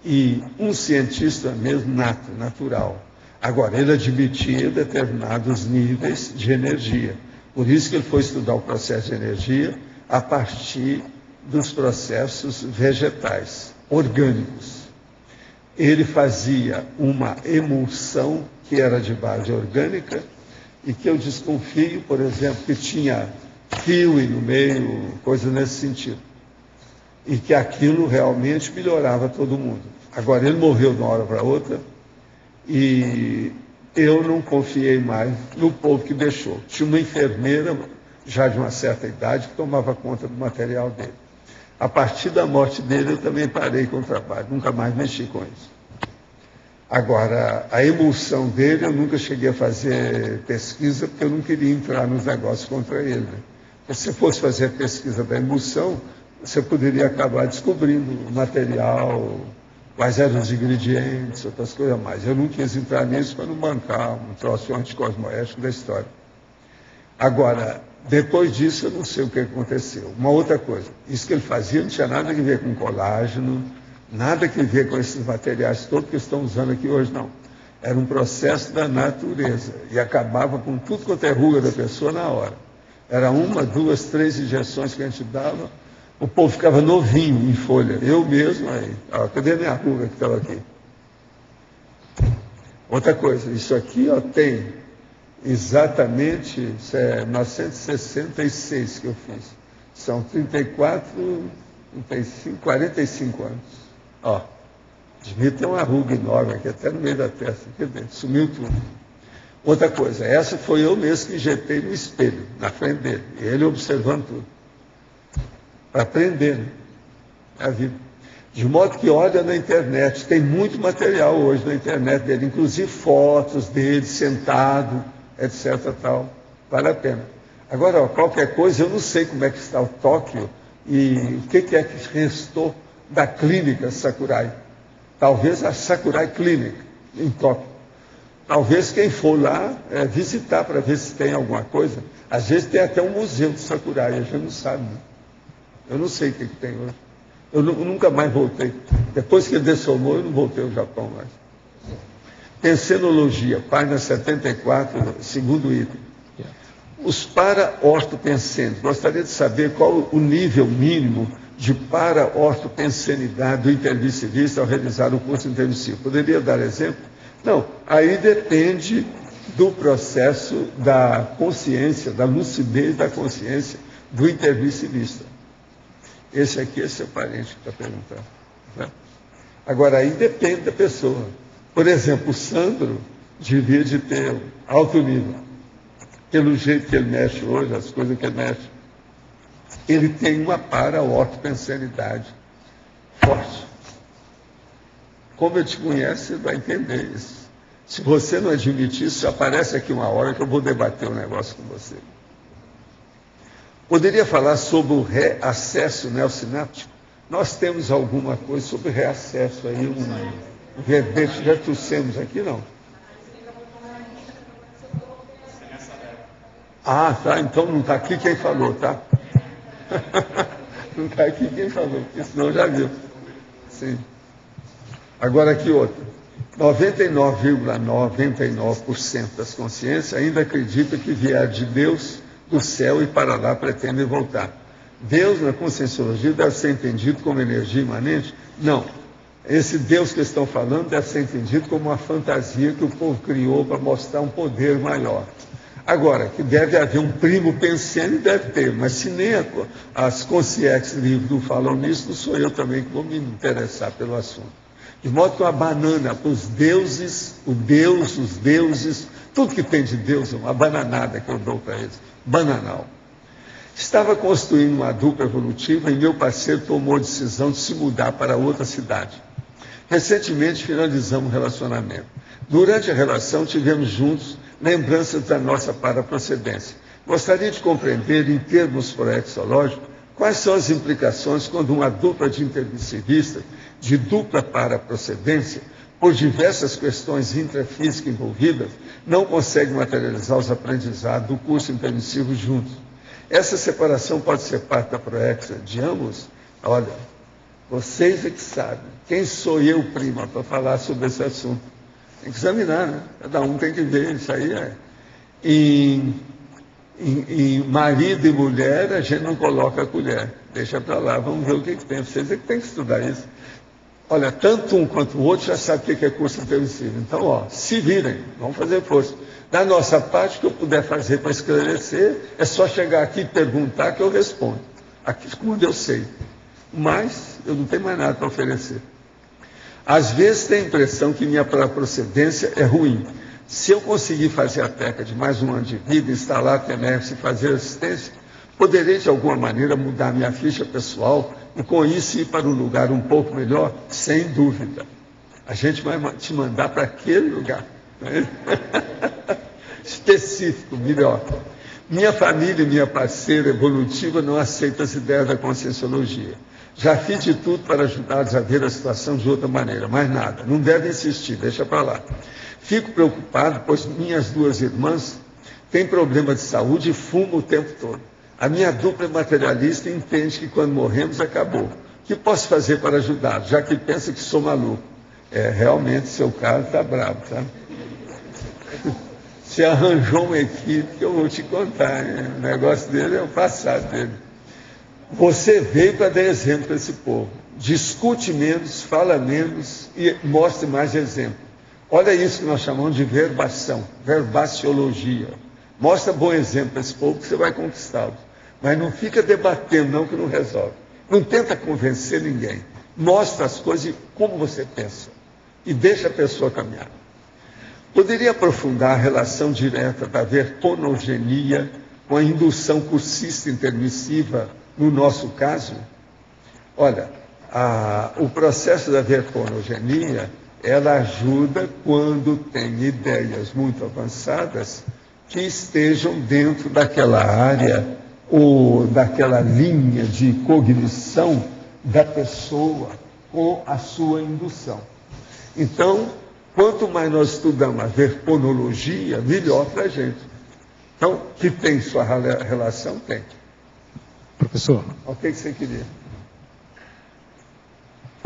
e um cientista mesmo natural. Agora, ele admitia determinados níveis de energia. Por isso que ele foi estudar o processo de energia a partir dos processos vegetais, orgânicos. Ele fazia uma emulsão que era de base orgânica e que eu desconfio, por exemplo, que tinha kiwi no meio, coisa nesse sentido. E que aquilo realmente melhorava todo mundo. Agora, ele morreu de uma hora para outra e eu não confiei mais no povo que deixou. Tinha uma enfermeira, já de uma certa idade, que tomava conta do material dele. A partir da morte dele, eu também parei com o trabalho, nunca mais mexi com isso. Agora, a emulsão dele, eu nunca cheguei a fazer pesquisa, porque eu não queria entrar nos negócios contra ele. Né? Se você fosse fazer a pesquisa da emulsão, você poderia acabar descobrindo o material, quais eram os ingredientes, outras coisas mais. Eu não quis entrar nisso para não bancar um troço anticosmoético da história. Agora, depois disso, eu não sei o que aconteceu. Uma outra coisa, isso que ele fazia não tinha nada a ver com colágeno, nada a ver com esses materiais todos que estão usando aqui hoje, não. Era um processo da natureza e acabava com tudo quanto é ruga da pessoa na hora. Era 1, 2, 3 injeções que a gente dava, O povo ficava novinho em folha. Eu mesmo, aí, ó, cadê minha ruga que estava aqui? Outra coisa, isso aqui ó, tem exatamente, isso é 1966 que eu fiz. São 34, 35, 45 anos. Ó, devia ter uma ruga enorme aqui, até no meio da testa, aqui dentro, sumiu tudo. Outra coisa, essa foi eu mesmo que injetei no espelho, na frente dele, e ele observando tudo. Para aprender, né? A vida. De modo que olha na internet, tem muito material hoje na internet dele, inclusive fotos dele sentado, etc. Tal. Vale a pena. Agora, ó, qualquer coisa, eu não sei como é que está o Tóquio e o que é que restou da clínica Sakurai. Talvez a Sakurai Clinic, em Tóquio. Talvez quem for lá visitar para ver se tem alguma coisa. Às vezes tem até um museu de Sakurai, a gente não sabe. Né? Eu não sei o que tem hoje. Eu nunca mais voltei. Depois que ele dessomou, eu não voltei ao Japão mais. Pensenologia, página 74, segundo item. Os para-ortopensenes. Gostaria de saber qual o nível mínimo de para-ortopensenidade do internissivista ao realizar o curso intermissivo. Poderia dar exemplo? Não, aí depende do processo da consciência, da lucidez da consciência do internissivista. Esse aqui é seu parente que está perguntando. Né? Agora, aí depende da pessoa. Por exemplo, o Sandro devia de ter alto nível. Pelo jeito que ele mexe hoje, as coisas que ele mexe. Ele tem uma para-ortopensenidade forte. Como eu te conheço, você vai entender isso. Se você não admitir isso, aparece aqui uma hora que eu vou debater um negócio com você. Poderia falar sobre o reacesso neosináptico? Nós temos alguma coisa sobre reacesso aí, um verbete, já trouxemos aqui, não? Ah, tá, então não está aqui quem falou, tá? Não está aqui quem falou, porque senão já viu. Sim. Agora aqui outra. 99,99% das consciências ainda acreditam que vier de Deus do céu e para lá pretendem voltar. Deus, na conscienciologia, deve ser entendido como energia imanente? Não. Esse Deus que estão falando deve ser entendido como uma fantasia que o povo criou para mostrar um poder maior. Agora, que deve haver um primo pensando, deve ter, mas se nem as consciências livres falam nisso, não sou eu também que vou me interessar pelo assunto. De modo que uma banana para os deuses, o Deus, os deuses, tudo que tem de Deus, uma bananada que eu dou para eles, bananal. Estava construindo uma dupla evolutiva e meu parceiro tomou a decisão de se mudar para outra cidade. Recentemente finalizamos o relacionamento. Durante a relação tivemos juntos lembranças da nossa paraprocedência. Gostaria de compreender, em termos proexológicos, quais são as implicações quando uma dupla de intermissivistas, de dupla paraprocedência, por diversas questões intrafísicas envolvidas, não consegue materializar os aprendizados do curso intermissivo juntos. Essa separação pode ser parte da proexa de ambos? Olha, vocês é que sabem. Quem sou eu, prima, para falar sobre esse assunto? Tem que examinar, né? Cada um tem que ver, isso aí é. Em marido e mulher, a gente não coloca a colher. Deixa para lá, vamos ver o que tem. Vocês é que tem que estudar isso. Olha, tanto um quanto o outro já sabe o que é curso intermissivo. Então, ó, se virem, vamos fazer força. Da nossa parte, o que eu puder fazer para esclarecer, é só chegar aqui e perguntar que eu respondo. Aqui, quando eu sei. Mas, eu não tenho mais nada para oferecer. Às vezes, tenho a impressão que minha procedência é ruim. Se eu conseguir fazer a teca de mais um ano de vida, instalar a TENERS e fazer assistência, poderei, de alguma maneira, mudar minha ficha pessoal e, com isso, ir para um lugar um pouco melhor? Sem dúvida. A gente vai te mandar para aquele lugar. Né? Específico, melhor. Minha família e minha parceira evolutiva não aceitam as ideias da conscienciologia. Já fiz de tudo para ajudá-los a ver a situação de outra maneira, mas nada. Não deve insistir, deixa para lá. Fico preocupado, pois minhas duas irmãs têm problema de saúde e fumam o tempo todo. A minha dupla materialista entende que quando morremos acabou. O que posso fazer para ajudá-los, já que pensa que sou maluco? Realmente, seu caso está bravo, tá? Você arranjou uma equipe que eu vou te contar, hein? O negócio dele é o passado dele. Você veio para dar exemplo para esse povo. Discute menos, fala menos e mostre mais exemplo. Olha isso que nós chamamos de verbação, verbaciologia. Mostra bom exemplo para esse povo que você vai conquistá-lo. Mas não fica debatendo não, que não resolve. Não tenta convencer ninguém. Mostra as coisas como você pensa. E deixa a pessoa caminhar. Poderia aprofundar a relação direta da verponogenia com a indução cursista intermissiva, no nosso caso? Olha, o processo da verponogenia, ela ajuda quando tem ideias muito avançadas que estejam dentro daquela área ou daquela linha de cognição da pessoa com a sua indução. Então, quanto mais nós estudamos a verponologia, melhor para a gente. Então, que tem sua relação? Tem. Professor. O que você queria?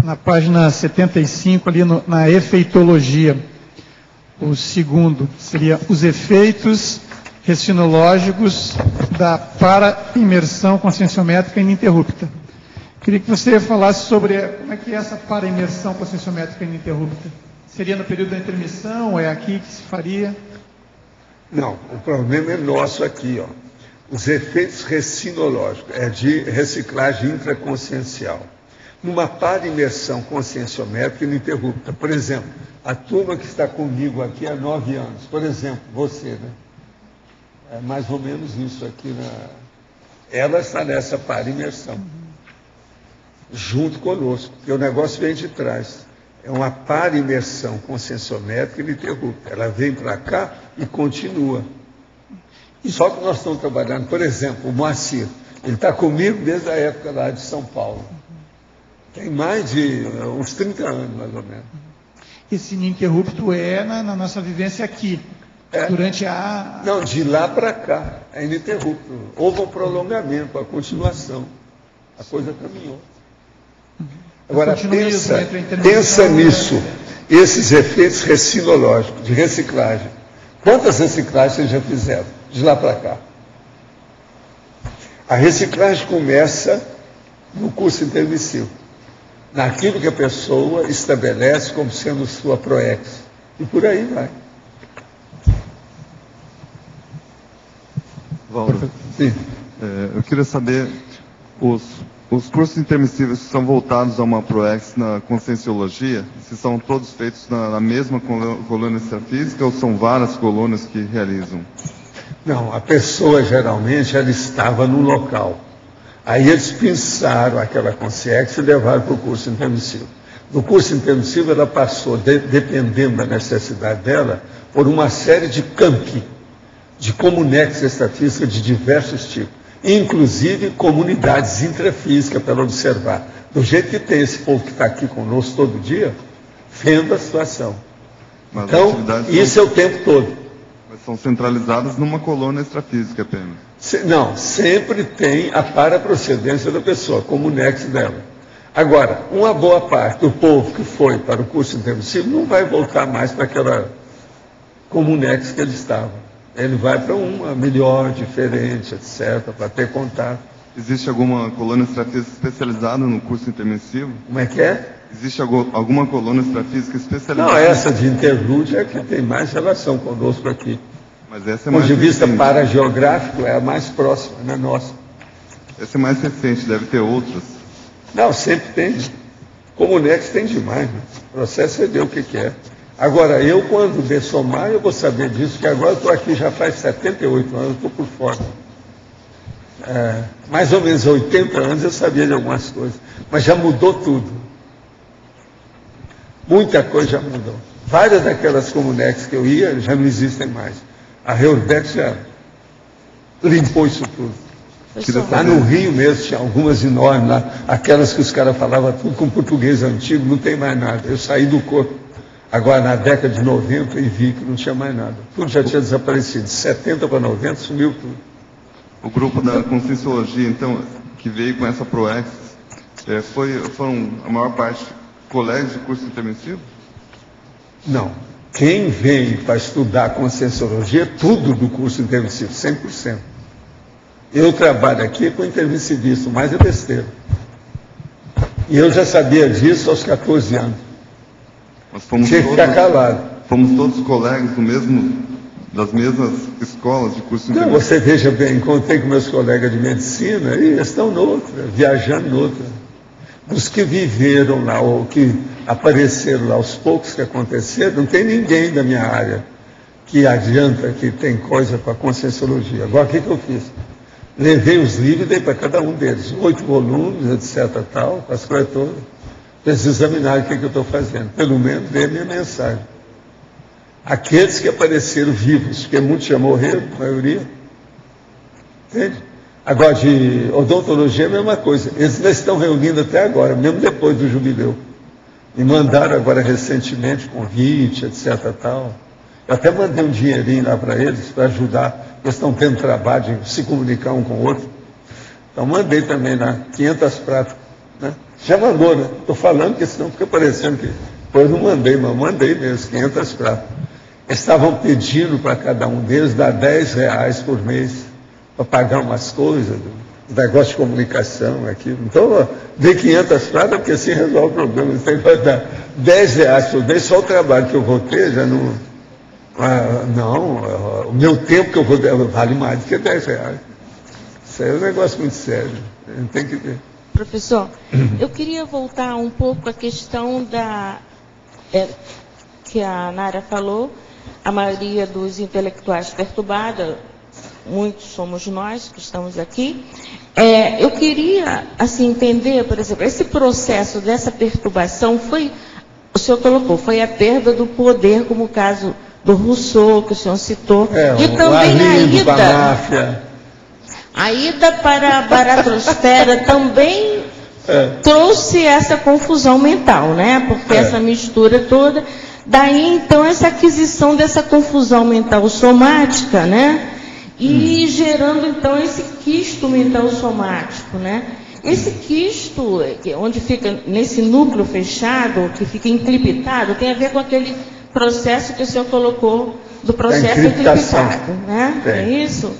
Na página 75, ali na efeitologia, o segundo seria os efeitos recinológicos da para-imersão conscienciométrica ininterrupta. Queria que você falasse sobre como é que é essa para-imersão conscienciométrica ininterrupta. Seria no período da intermissão, ou é aqui que se faria? Não, o problema é nosso aqui, ó. Os efeitos recinológicos, é de reciclagem intraconsciencial. Numa para-imersão conscienciométrica ininterrupta. Por exemplo, a turma que está comigo aqui há 9 anos, por exemplo, você, né? É mais ou menos isso aqui. Ela está nessa para-imersão, junto conosco, porque o negócio vem de trás. É uma para-imersão conscienciométrica ininterrupta. Ela vem para cá e continua. Só que nós estamos trabalhando, por exemplo, o Moacir, ele está comigo desde a época lá de São Paulo. Tem mais de uns 30 anos, mais ou menos. Esse ininterrupto é na nossa vivência aqui, durante a... Não, de lá para cá, é ininterrupto. Houve um prolongamento, a continuação. A coisa caminhou. Agora, pensa nisso, esses efeitos recinológicos, de reciclagem. Quantas reciclagens vocês já fizeram, de lá para cá? A reciclagem começa no curso intermissivo, naquilo que a pessoa estabelece como sendo sua proex. E por aí vai. Valdo, sim. Eu queria saber, os cursos intermissivos que são voltados a uma proex na conscienciologia, se são todos feitos na mesma coluna extrafísica ou são várias colunas que realizam? Não, a pessoa geralmente ela estava no local. Aí eles pensaram aquela consciência e levaram para o curso intermissivo. No curso intermissivo ela passou, dependendo da necessidade dela, por uma série de campi, de comunex extrafísica de diversos tipos. Inclusive comunidades intrafísicas para observar. Do jeito que tem esse povo que está aqui conosco todo dia, vendo a situação. Mas então, isso é o tempo todo. Mas são centralizadas numa coluna extrafísica apenas. Não, sempre tem a paraprocedência da pessoa, como nexo dela. Agora, uma boa parte do povo que foi para o curso intermissivo não vai voltar mais para aquela comunex que ele estava. Ele vai para uma melhor, diferente, etc., para ter contato. Existe alguma coluna extrafísica especializada no curso intermissivo? Como é que é? Existe alguma coluna extrafísica especializada? Não, essa de interlúdio é que tem mais relação conosco aqui. Mas essa é do ponto mais de vista recente. parageográfico, é a mais próxima, não é nossa. Essa é mais recente, deve ter outras. Não, sempre tem. Comunex tem demais. Né? O processo é ver o que é. Agora, eu, quando dessomar, eu vou saber disso, porque agora eu estou aqui já faz 78 anos, eu estou por fora. Mais ou menos 80 anos eu sabia de algumas coisas, mas já mudou tudo. Muita coisa já mudou. Várias daquelas comunex que eu ia já não existem mais. A Reurbex já limpou isso tudo. Lá no Rio mesmo tinha algumas enormes lá, aquelas que os caras falavam tudo com português antigo, não tem mais nada. Eu saí do corpo. Agora, na década de 90, e vi que não tinha mais nada. Tudo já tinha desaparecido. De 70 para 90, sumiu tudo. O grupo da Conscienciologia, então, que veio com essa proex, foram, a maior parte, colegas de curso intermissivo? Não. Quem vem para estudar Conscienciologia é tudo do curso intermissivo, 100%. Eu trabalho aqui com intermissivista, mais é besteira. E eu já sabia disso aos 14 anos. Nós fomos tinha que ficar calado. Fomos todos colegas das mesmas escolas de curso Então, você veja bem, encontrei com meus colegas de medicina e eles estão noutra, viajando noutra. Os que viveram lá, ou que apareceram lá, os poucos que aconteceram, não tem ninguém da minha área que adianta, que tem coisa para a Conscienciologia. Agora, o que eu fiz? Levei os livros e dei para cada um deles, 8 volumes, etc. tal, as coisas todas, para eles examinarem o que eu estou fazendo. Pelo menos dei a minha mensagem. Aqueles que apareceram vivos, porque muitos já morreram, a maioria. Entende? Agora, de odontologia é a mesma coisa. Eles ainda estão reunindo até agora, mesmo depois do jubileu. Me mandaram agora recentemente convite, etc. tal. Eu até mandei um dinheirinho lá para eles, para ajudar. Eles estão tendo trabalho de se comunicar um com o outro. Então, mandei também lá, 500 pratas. Né? Já mandou, né? Estou falando, porque senão fica parecendo que... Pois não mandei, mas mandei mesmo, 500 pratas. Estavam pedindo para cada um deles dar R$10 por mês para pagar umas coisas, negócio de comunicação, aquilo. Então, dei 500 pratas, porque assim resolve o problema. Você vai dar R$10 por mês, só o trabalho que eu vou ter já não... o meu tempo que eu vou dar vale mais do que R$10. Isso aí é um negócio muito sério. A gente tem que ver. Professor, eu queria voltar um pouco à questão que a Nara falou, a maioria dos intelectuais perturbados, muitos somos nós que estamos aqui. Eu queria, assim, entender, por exemplo, esse processo dessa perturbação o senhor colocou, foi a perda do poder, como o caso do Rousseau, que o senhor citou, e também a ida para a baratrosfera também trouxe essa confusão mental, né? Porque essa mistura toda, daí então essa aquisição dessa confusão mental somática, né? E gerando então esse quisto mental somático, né? Esse quisto, onde fica nesse núcleo fechado, que fica encriptado, tem a ver com aquele processo que o senhor colocou, do processo encriptado, né? É isso?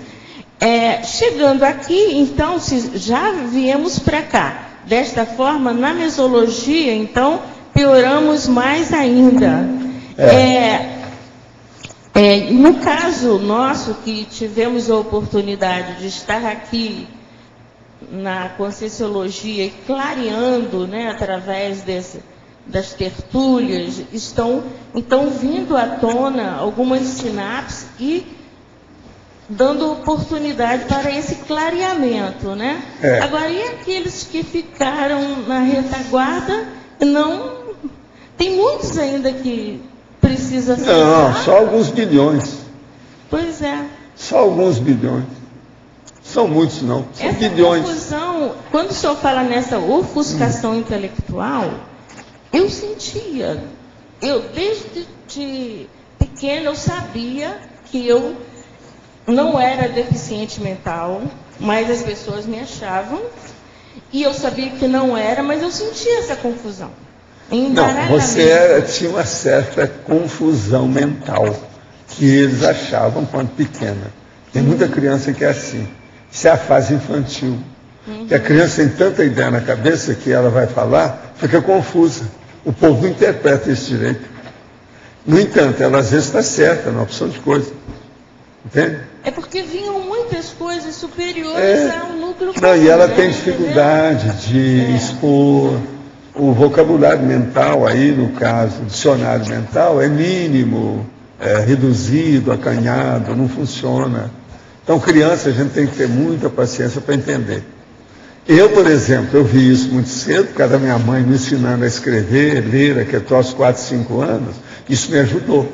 Chegando aqui, então, se já viemos para cá. Desta forma, na mesologia, então, pioramos mais ainda. No caso nosso, que tivemos a oportunidade de estar aqui na Conscienciologia e clareando, né, através das tertúlias, estão então vindo à tona algumas sinapses e dando oportunidade para esse clareamento, né? Agora, e aqueles que ficaram na retaguarda, não... Tem muitos ainda que precisam ser... Não, só alguns bilhões. Pois é. Só alguns bilhões. São muitos, não. São bilhões. Confusão, quando o senhor fala nessa ofuscação intelectual, eu sentia. Eu, desde pequena, eu sabia que eu não era deficiente mental, mas as pessoas me achavam, e eu sabia que não era, mas eu sentia essa confusão. Não, você tinha uma certa confusão mental, que eles achavam quando pequena. Tem muita criança que é assim. Isso é a fase infantil. Que a criança tem tanta ideia na cabeça que ela vai falar, fica confusa. O povo não interpreta isso direito. No entanto, ela às vezes está certa, numa opção de coisa. Entende? É porque vinham muitas coisas superiores ao núcleo comum. Não, e ela tem dificuldade de expor. O vocabulário mental aí, no caso, o dicionário mental, é mínimo, reduzido, acanhado, não funciona. Então, criança, a gente tem que ter muita paciência para entender. Eu, por exemplo, eu vi isso muito cedo, por causa da minha mãe me ensinando a escrever, ler, que eu aos 4, 5 anos, isso me ajudou.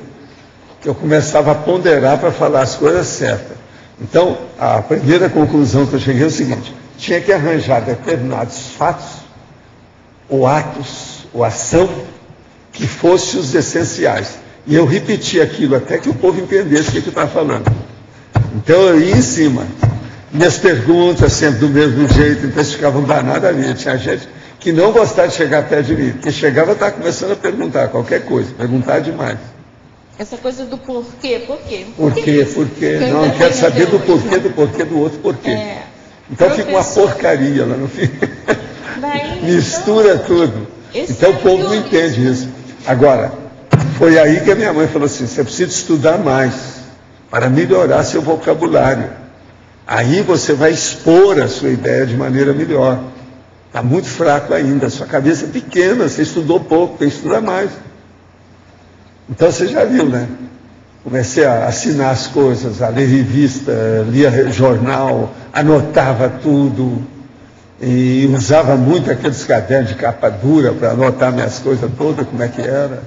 Eu começava a ponderar para falar as coisas certas. Então, a primeira conclusão que eu cheguei é o seguinte: tinha que arranjar determinados fatos, ou atos, ou ação, que fossem os essenciais. E eu repeti aquilo até que o povo entendesse o que eu estava falando. Então eu ia em cima. Minhas perguntas sempre do mesmo jeito, então eles ficavam danados ali. Tinha gente que não gostava de chegar perto de mim, porque chegava e estava começando a perguntar qualquer coisa, perguntar demais. Essa coisa do porquê, por quê? Por quê? Não, quero saber do porquê do outro porquê. Então fica uma porcaria lá no fim. Mistura tudo. Então o povo não entende isso. Agora, foi aí que a minha mãe falou assim, você precisa estudar mais para melhorar seu vocabulário. Aí você vai expor a sua ideia de maneira melhor. Está muito fraco ainda, sua cabeça é pequena, você estudou pouco, tem que estudar mais. Então você já viu, né? Comecei a assinar as coisas, a ler revista, lia jornal, anotava tudo. E usava muito aqueles cadernos de capa dura para anotar minhas coisas todas, como é que era.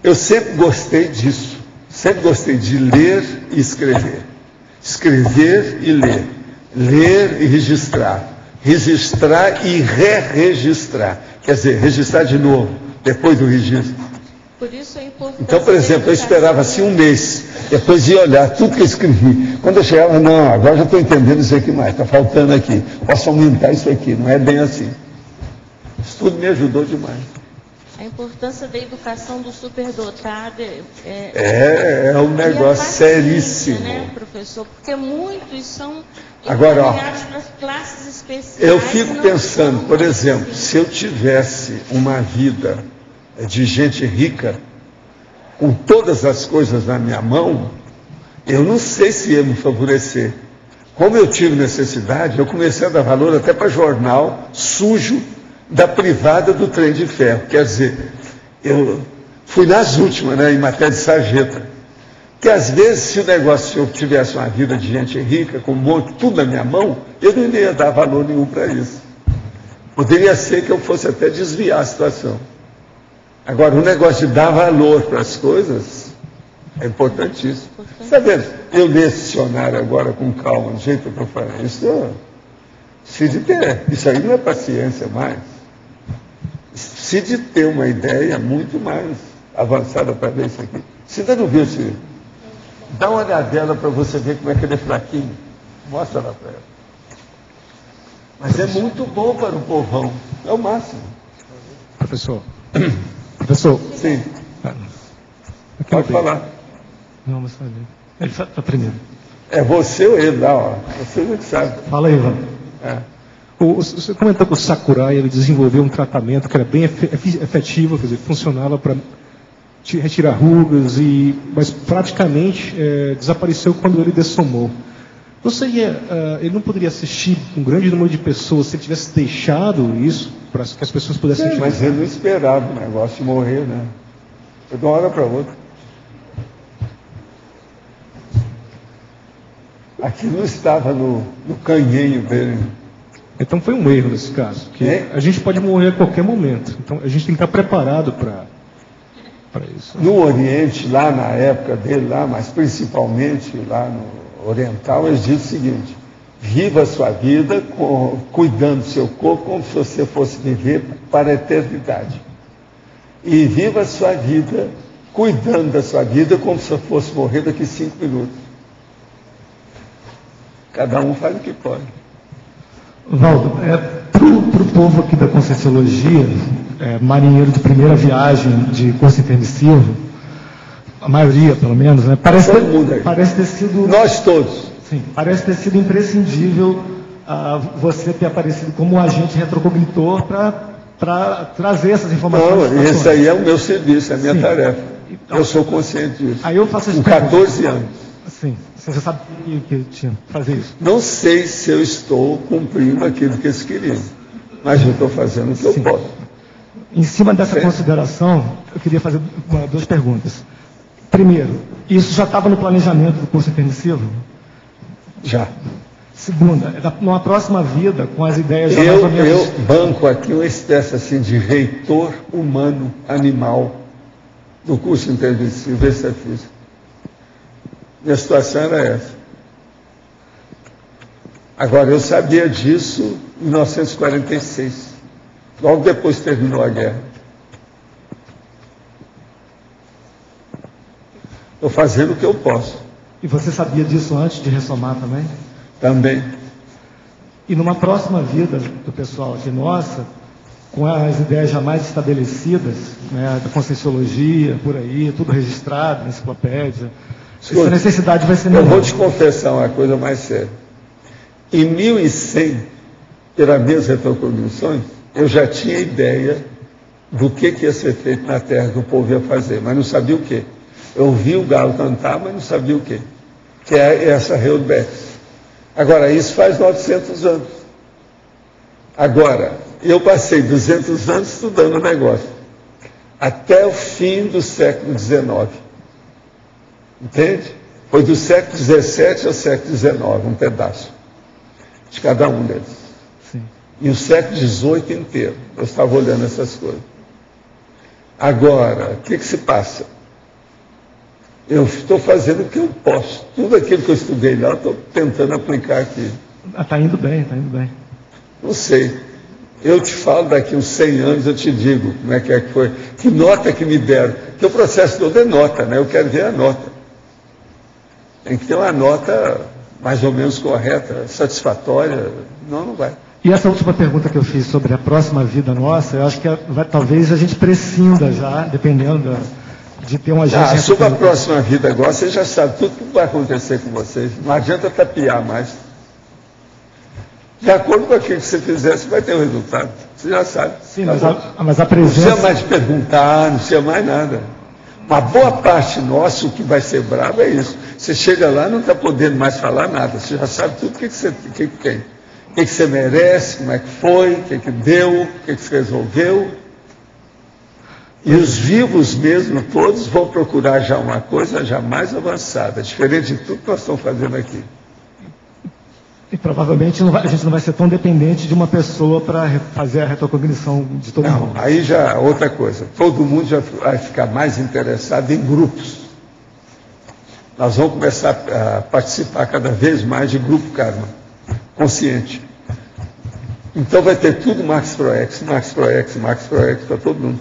Eu sempre gostei disso. Sempre gostei de ler e escrever. Escrever e ler. Ler e registrar. Registrar e re-registrar. Quer dizer, registrar de novo, depois do registro. Por isso é importante. Então, por exemplo, eu esperava assim um mês, depois ia olhar tudo que eu escrevi. Quando eu chegava, não, agora já estou entendendo isso aqui mais, está faltando aqui. Posso aumentar isso aqui, não é bem assim. Isso tudo me ajudou demais. A importância da educação do superdotado é um negócio seríssimo. Né, professor? Porque muitos são agora, encaminhados para classes especiais. Eu fico pensando, por exemplo, se eu tivesse uma vida de gente rica, com todas as coisas na minha mão, eu não sei se ia me favorecer. Como eu tive necessidade, eu comecei a dar valor até para jornal sujo da privada do trem de ferro. Quer dizer, eu fui nas últimas, né, em matéria de sarjeta. Que às vezes, se eu tivesse uma vida de gente rica, com um monte, tudo na minha mão, eu não ia dar valor nenhum para isso. Poderia ser que eu fosse até desviar a situação. Agora, o negócio de dar valor para as coisas é importantíssimo. Está vendo? Eu leio esse dicionário agora com calma, do jeito que eu estou falando. Isso aí não é paciência mais. Precisa de ter uma ideia muito mais avançada para ver isso aqui. Você ainda não viu isso? Dá uma olhadela para você ver como é que ele é fraquinho. Mostra lá para ela. Mas é muito bom para o povão. É o máximo. Professor. Sim. Pode falar. Não, mas ele está primeiro. É você ou ele lá, ó. Você que sabe. Fala aí, Ivan. Você comentou que o Sakurai ele desenvolveu um tratamento que era bem efetivo, quer dizer, funcionava para retirar rugas, mas praticamente desapareceu quando ele dessomou. Ele não poderia assistir um grande número de pessoas se ele tivesse deixado isso para que as pessoas pudessem utilizar? Mas ele não esperava o negócio de morrer, né? Foi de uma hora para outra. Aquilo estava no canhenho dele. Então foi um erro nesse caso, que a gente pode morrer a qualquer momento. Então a gente tem que estar preparado para isso. No Oriente, lá na época dele, mas principalmente lá no Oriental, eles dizem o seguinte: viva a sua vida cuidando do seu corpo como se você fosse viver para a eternidade. E viva a sua vida cuidando da sua vida como se você fosse morrer daqui 5 minutos. Cada um faz o que pode. Valdo, para o povo aqui da Conscienciologia, marinheiro de primeira viagem de curso intermissivo, a maioria pelo menos, né, parece ter sido... Nós todos. Sim, parece ter sido imprescindível você ter aparecido como agente retrocognitor para trazer essas informações. Não, esse aí é o meu serviço, é a minha tarefa. Então, eu sou consciente disso. Aí eu faço com 14 anos. Sim, você sabe que tinha que fazer isso? Não sei se eu estou cumprindo aquilo que eles queriam, mas eu estou fazendo o que eu posso. Em cima dessa consideração, eu queria fazer 2 perguntas. Primeiro, isso já estava no planejamento do curso intermissivo? Já. Segunda, numa próxima vida, com as ideias já mais ou menos... Eu banco aqui uma espécie assim de reitor humano animal do curso intermissivo, esse é físico. Minha situação era essa. Agora, eu sabia disso em 1946, logo depois que terminou a guerra. Estou fazendo o que eu posso. E você sabia disso antes de ressomar também? Também. E numa próxima vida do pessoal aqui nossa, com as ideias jamais estabelecidas, né, da Conscienciologia, por aí, tudo registrado na enciclopédia. Essa necessidade vai ser menor. Eu vou te confessar uma coisa mais séria. Em 1100, pelas minhas retrocognições, eu já tinha ideia do que ia ser feito na Terra, que o povo ia fazer, mas não sabia o quê. Eu ouvi o galo cantar, mas não sabia o quê. Que é essa Reurbex. Agora, isso faz 900 anos. Agora, eu passei 200 anos estudando o negócio. Até o fim do século XIX. Entende? Foi do século XVII ao século XIX, um pedaço. De cada um deles. Sim. E o século XVIII inteiro. Eu estava olhando essas coisas. Agora, o que se passa? Eu estou fazendo o que eu posso. Tudo aquilo que eu estudei lá, eu estou tentando aplicar aqui. Está indo bem, está indo bem. Não sei. Eu te falo, daqui uns 100 anos, eu te digo como é que foi. Que nota que me deram. Porque o processo todo é nota, né? Eu quero ver a nota. Tem que ter uma nota mais ou menos correta, satisfatória. Não vai. E essa última pergunta que eu fiz sobre a próxima vida nossa, eu acho que talvez a gente prescinda já, dependendo de ter uma agência. Sobre a próxima vida agora, você já sabe tudo que vai acontecer com vocês. Não adianta tapear mais. De acordo com aquilo que você fizer, você vai ter um resultado. Você já sabe. Sim, mas a presença... Não precisa mais perguntar, não precisa mais nada. Uma boa parte nossa, o que vai ser bravo é isso. Você chega lá e não está podendo mais falar nada. Você já sabe tudo o que você tem. O que você merece, como é que foi, o que deu, o que você resolveu. E os vivos mesmo, todos vão procurar já uma coisa já mais avançada, diferente de tudo que nós estamos fazendo aqui. E provavelmente a gente não vai ser tão dependente de uma pessoa para fazer a retrocognição de todo mundo. Não, aí já outra coisa. Todo mundo já vai ficar mais interessado em grupos. Nós vamos começar a participar cada vez mais de grupo karma, consciente. Então vai ter tudo Max Pro X para todo mundo.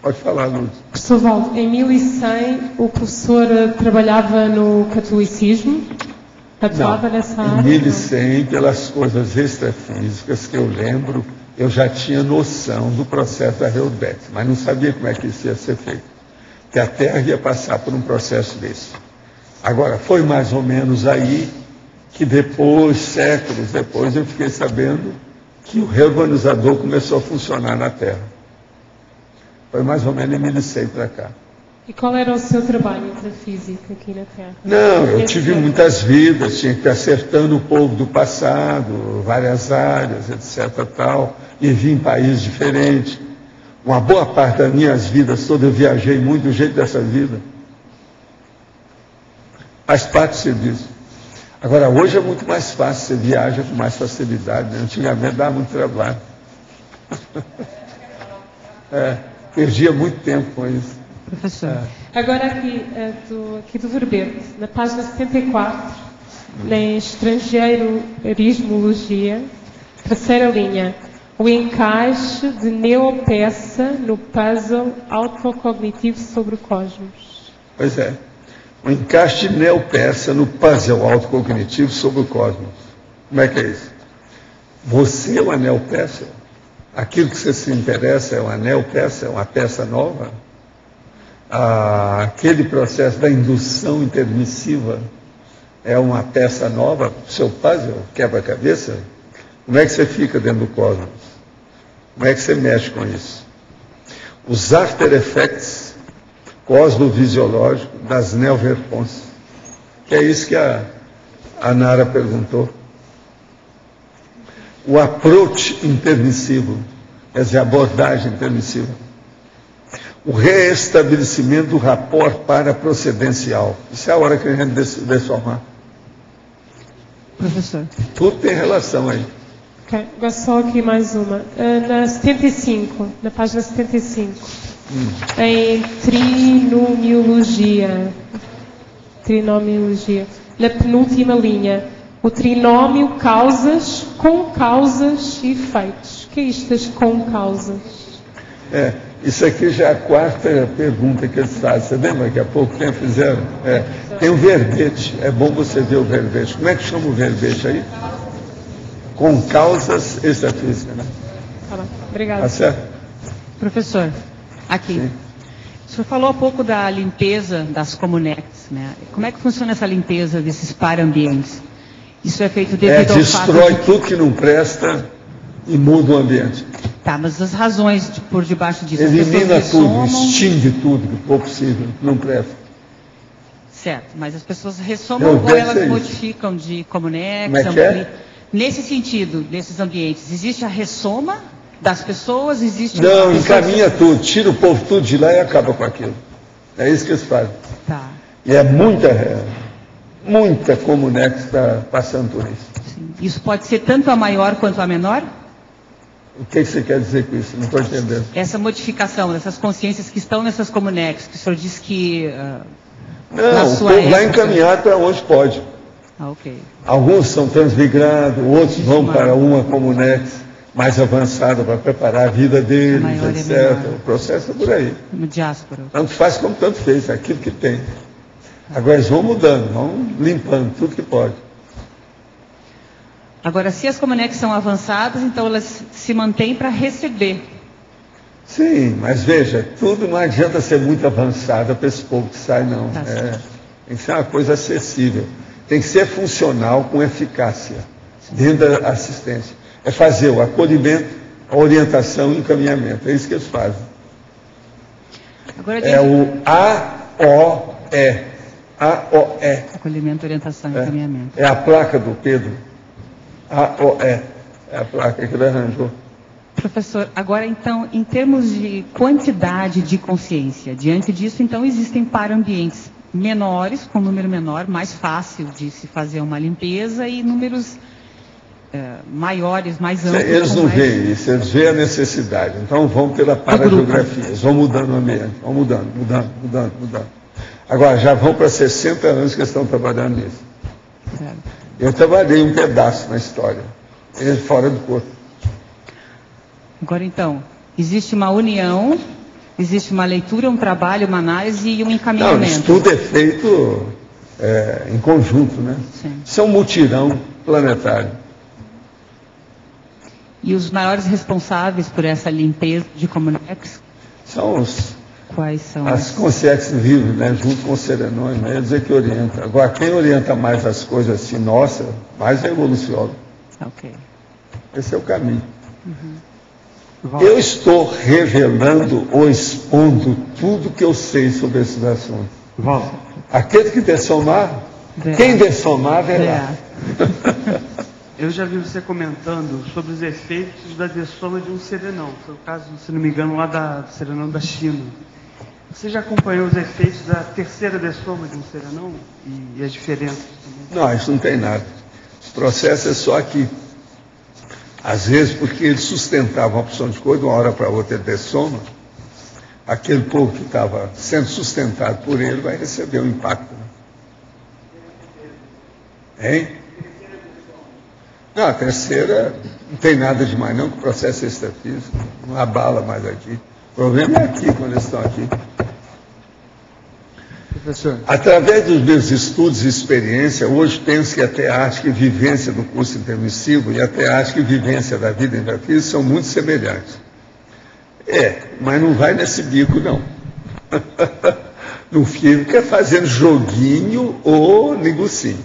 Pode falar, Lourdes. Professor Valdo, em 1100 o professor trabalhava no catolicismo? Atuava nessa área? Em 1100, pelas coisas extrafísicas que eu lembro, eu já tinha noção do processo da Reurbex, mas não sabia como é que isso ia ser feito. Que a Terra ia passar por um processo desse. Agora, foi mais ou menos aí que depois, séculos depois, eu fiquei sabendo que o reurbanizador começou a funcionar na Terra. Foi mais ou menos em 1100 para cá. E qual era o seu trabalho intrafísico aqui na Terra? Não, eu tive muitas vidas, tinha que ir acertando o povo do passado, várias áreas, etc. tal, e vim em países diferentes. Uma boa parte das minhas vidas todas eu viajei muito do jeito dessa vida. Faz parte do serviço. Agora, hoje é muito mais fácil, você viaja com mais facilidade, né? Antigamente dava muito trabalho. Perdia muito tempo com isso. Professor. Agora aqui do verbete, na página 74, em Estrangeirismologia, terceira linha, o encaixe de neopeça no puzzle autocognitivo sobre o cosmos. Pois é, o encaixe de neopeça no puzzle autocognitivo sobre o cosmos. Como é que é isso? Você é uma neopeça? Aquilo que você se interessa é uma neopeça, é uma peça nova? Aquele processo da indução intermissiva é uma peça nova, seu puzzle, quebra-cabeça? Como é que você fica dentro do cosmos? Como é que você mexe com isso? Os after effects cosmovisiológicos das neoverpons, que é isso que a Nara perguntou. O approach intermissivo, quer dizer, a abordagem intermissiva. O reestabelecimento do rapport paraprocedencial. Isso é a hora que a gente desformar. Professor. Tudo tem relação aí. Ok, agora só aqui mais uma. Na 75, na página 75, em trinomiologia, na penúltima linha, o trinómio causas com causas e efeitos. O que é isto das com causas? Isso aqui já é a quarta pergunta que eles fazem. Você lembra que há pouco tempo fizeram? Tem um verbete, é bom você ver o verbete. Como é que chama o verbete aí? Com causas extrafísicas, né? Tá bem. Obrigada. Tá certo? Professor, aqui. Sim. O senhor falou há pouco da limpeza das Comunex, né? Como é que funciona essa limpeza desses para-ambientes? Isso é feito devido ao fato destrói tudo que não presta e muda o ambiente. Tá, mas as razões por debaixo disso... Elimina tudo, extingue tudo que for possível, não presta. Certo, mas as pessoas ressomam ou elas modificam de Comunex? Como é que é? Nesse sentido, nesses ambientes, existe a ressoma das pessoas? Existe não, encaminha tudo, tira o povo tudo de lá e acaba com aquilo. É isso que eles fazem. Tá. E é muita Comunex está passando por isso. Sim. Isso pode ser tanto a maior quanto a menor? O que você quer dizer com isso? Não estou entendendo. Essa modificação, dessas consciências que estão nessas Comunex, que o senhor disse que... não, o povo vai encaminhar para onde pode. Ah, ok. Alguns são transmigrados, outros vão para uma Comunex mais avançada para preparar a vida deles, etc. O processo é por aí. Uma diáspora. Tanto faz como tanto fez, é aquilo que tem. Agora eles vão mudando, vão limpando tudo que pode. Agora, se as Comunex são avançadas, então elas se mantêm para receber. Sim, mas veja, tudo não adianta ser muito avançada para esse povo que sai, não. Tem que ser uma coisa acessível. Tem que ser funcional com eficácia dentro da assistência. É fazer o acolhimento, a orientação e o encaminhamento. É isso que eles fazem. Agora, é o AOE. AOE. Acolhimento, orientação e encaminhamento. É a placa do Pedro. AOE. É a placa que ele arranjou. Professor, agora então, em termos de quantidade de consciência, diante disso, então, existem para-ambientes menores, com número menor, mais fácil de se fazer uma limpeza, e números maiores, mais amplos. Eles não veem isso, eles veem a necessidade. Então vão pela parageografia, eles vão mudando o ambiente, vão mudando. Agora, já vão para 60 anos que eles estão trabalhando nisso. Certo. Eu trabalhei um pedaço na história, fora do corpo. Agora, então, existe uma união, existe uma leitura, um trabalho, uma análise e um encaminhamento. Não, isso tudo é feito em conjunto, né? Sim. Isso é um mutirão planetário. E os maiores responsáveis por essa limpeza de Comunex? São os... Quais são? As consciências vivas, né? Junto com os serenões, né? Eles é que orientam. Agora, quem orienta mais as coisas assim, nossa, mais é evoluciona. Ok. Esse é o caminho. Eu estou revelando ou expondo tudo que eu sei sobre esses assuntos. Aquele que dessomar, quem dessomar, verá. Eu já vi você comentando sobre os efeitos da dessoma de um serenão. Foi o caso, se não me engano, lá do serenão da China. Você já acompanhou os efeitos da terceira dessoma de um serenão e as diferenças também? Não, isso não tem nada. O processo é só aqui. Às vezes, porque ele sustentava uma opção de coisa, de uma hora para outra ele dessoma, aquele povo que estava sendo sustentado por ele vai receber um impacto. Hein? Não, a terceira não tem nada demais não, que o processo extrafísico não abala mais aqui. O problema é aqui, quando eles estão aqui. Professor. Através dos meus estudos e experiência, hoje penso que a teática e vivência do curso intermissivo e a teática e vivência da vida intrafísica são muito semelhantes. Mas não vai nesse bico, não. Não fica fazendo joguinho ou negocinho.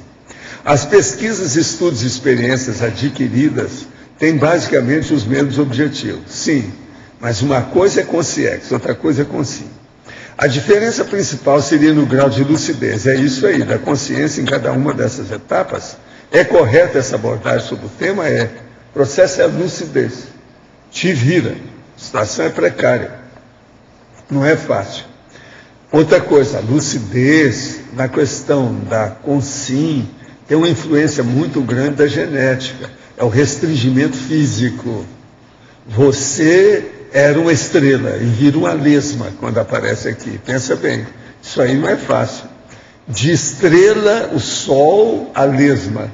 As pesquisas, estudos e experiências adquiridas têm basicamente os mesmos objetivos. Sim, mas uma coisa é consciência, outra coisa é consciência. A diferença principal seria no grau de lucidez. É isso aí, da consciência em cada uma dessas etapas. É correta essa abordagem sobre o tema? É. O processo é a lucidez. Te vira. A situação é precária. Não é fácil. Outra coisa, a lucidez na questão da consciência tem uma influência muito grande da genética. É o restringimento físico. Você era uma estrela e vira uma lesma quando aparece aqui. Pensa bem, isso aí não é fácil. De estrela, o sol, a lesma.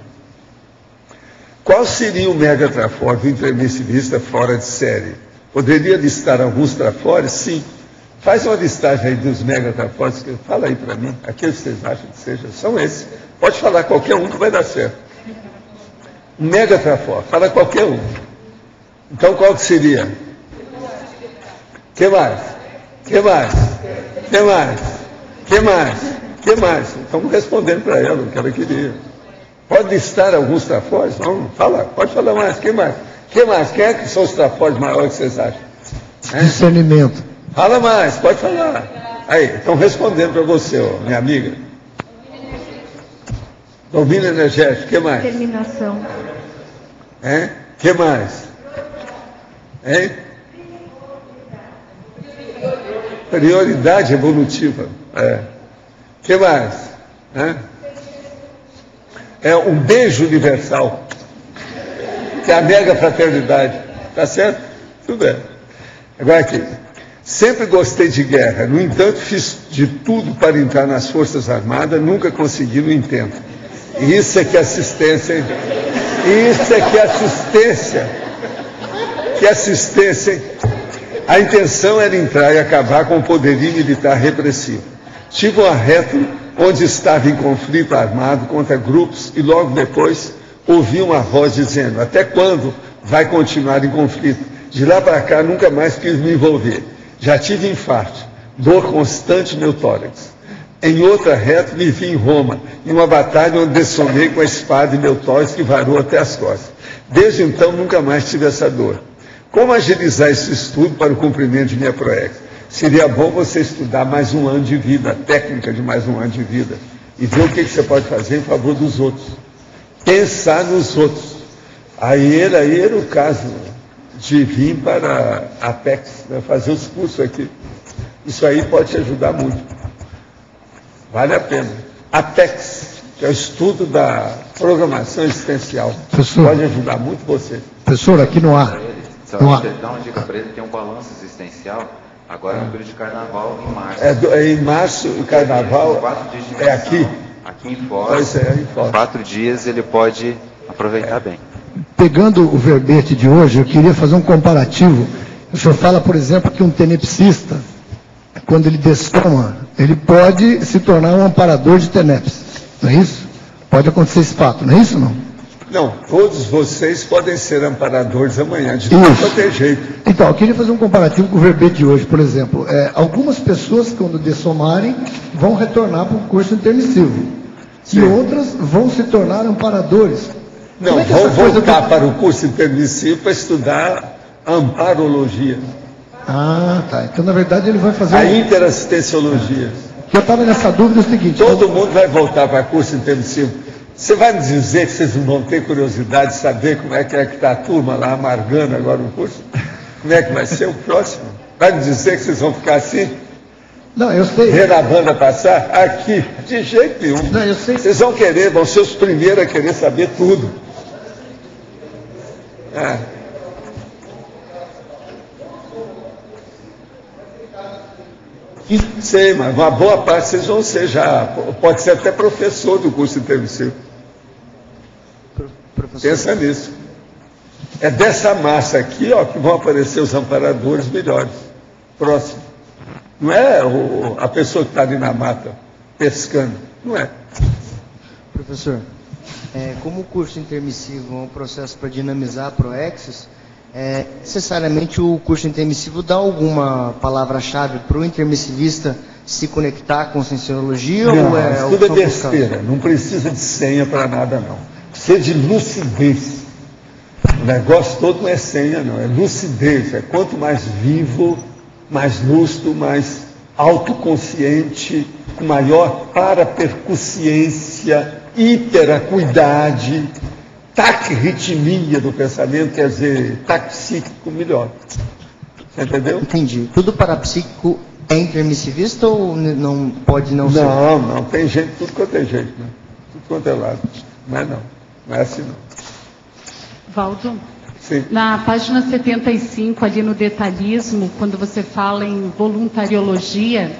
Qual seria o mega trafore do intermissivista fora de série? Poderia listar alguns trafores? Sim. Faz uma listagem aí dos mega trafores, fala aí para mim, aqueles que vocês acham que sejam, são esses. Pode falar qualquer um que vai dar certo. Um mega trafore, fala qualquer um. Então qual que seria? Que mais? Que mais? Que mais? Que mais? Que mais? Estamos respondendo para ela o que ela queria. Pode listar alguns trafores? Não, fala, pode falar mais. Que mais? Que mais? Quem é que são os trafores maiores que vocês acham? Discernimento. Fala mais, pode falar. Aí, estão respondendo para você, ó, minha amiga. Domínio energético, que mais? Determinação. Que mais? Hein? Prioridade evolutiva. Que mais? É um beijo universal, que é a mega fraternidade. Tá certo? Tudo bem. Agora aqui. Sempre gostei de guerra, no entanto, fiz de tudo para entrar nas Forças Armadas, nunca consegui no intento. Isso é que é assistência, hein? Isso é que é assistência. Que assistência, hein? A intenção era entrar e acabar com o poderio militar repressivo. Tive um arreto onde estava em conflito armado contra grupos e logo depois ouvi uma voz dizendo: até quando vai continuar em conflito? De lá para cá nunca mais quis me envolver. Já tive infarto, dor constante no meu tórax. Em outra reta me vi em Roma, em uma batalha onde dessomei com a espada em meu tórax que varou até as costas. Desde então nunca mais tive essa dor. Como agilizar esse estudo para o cumprimento de minha proex? Seria bom você estudar mais um ano de vida, a técnica de mais um ano de vida, e ver o que você pode fazer em favor dos outros. Pensar nos outros. Aí era o caso de vir para a Apex, né, fazer os cursos aqui. Isso aí pode te ajudar muito. Vale a pena. Apex, que é o estudo da programação existencial. Professor, pode ajudar muito você. Professor, aqui no ar. Só dar uma dica para ele, tem um balanço existencial, agora no período de carnaval, em março. Em março, o carnaval 4 dias de é aqui? Aqui em Foz. Em Foz. 4 dias ele pode aproveitar bem. Pegando o verbete de hoje, eu queria fazer um comparativo. O senhor fala, por exemplo, que um tenepsista, quando ele dessoma, ele pode se tornar um amparador de tenepes. Não é isso? Pode acontecer esse fato, não é isso não? Não, todos vocês podem ser amparadores amanhã, de qualquer jeito. Então, eu queria fazer um comparativo com o verbete de hoje, por exemplo. Algumas pessoas, quando dessomarem, vão retornar para o curso intermissivo. Sim. E outras vão se tornar amparadores. Não, vão voltar para o curso intermissivo para estudar amparologia. Ah, tá. Então, na verdade, ele vai fazer... A interassistenciologia. Eu estava nessa dúvida, é o seguinte... Todo mundo vai voltar para o curso intermissivo. Você vai me dizer que vocês não vão ter curiosidade de saber como é que está a turma lá amargando agora o curso? Como é que vai ser o próximo? Vai me dizer que vocês vão ficar assim? Não, eu sei. Vendo a banda passar? Aqui, de jeito nenhum. Não, eu sei. Vocês vão ser os primeiros a querer saber tudo. Sei, mas uma boa parte vocês vão ser já, pode ser até professor do curso intermissivo. Pensa nisso. É dessa massa aqui, ó, que vão aparecer os amparadores melhores. Próximo. Não é a pessoa que está ali na mata pescando. Não é. Professor, como o curso intermissivo é um processo para dinamizar a Proexis, necessariamente o curso intermissivo dá alguma palavra-chave para o intermissivista se conectar com a Cienciologia? Não, ou isso tudo é besteira. Não precisa de senha para nada, não. Precisa de lucidez. O negócio todo não é senha, não. É lucidez. É quanto mais vivo, mais lúcido, mais autoconsciente, com maior parapercussiência, hiperacuidade, taquirritmia do pensamento, quer dizer, taxíquico, melhor. Você entendeu? Entendi. Tudo parapsíquico é intermissivista ou não pode não ser? Não, tem gente, tudo quanto é jeito, né? Tudo quanto é lado. Não é assim não. Valdo, sim. Na página 75, ali no detalhismo, quando você fala em voluntariologia,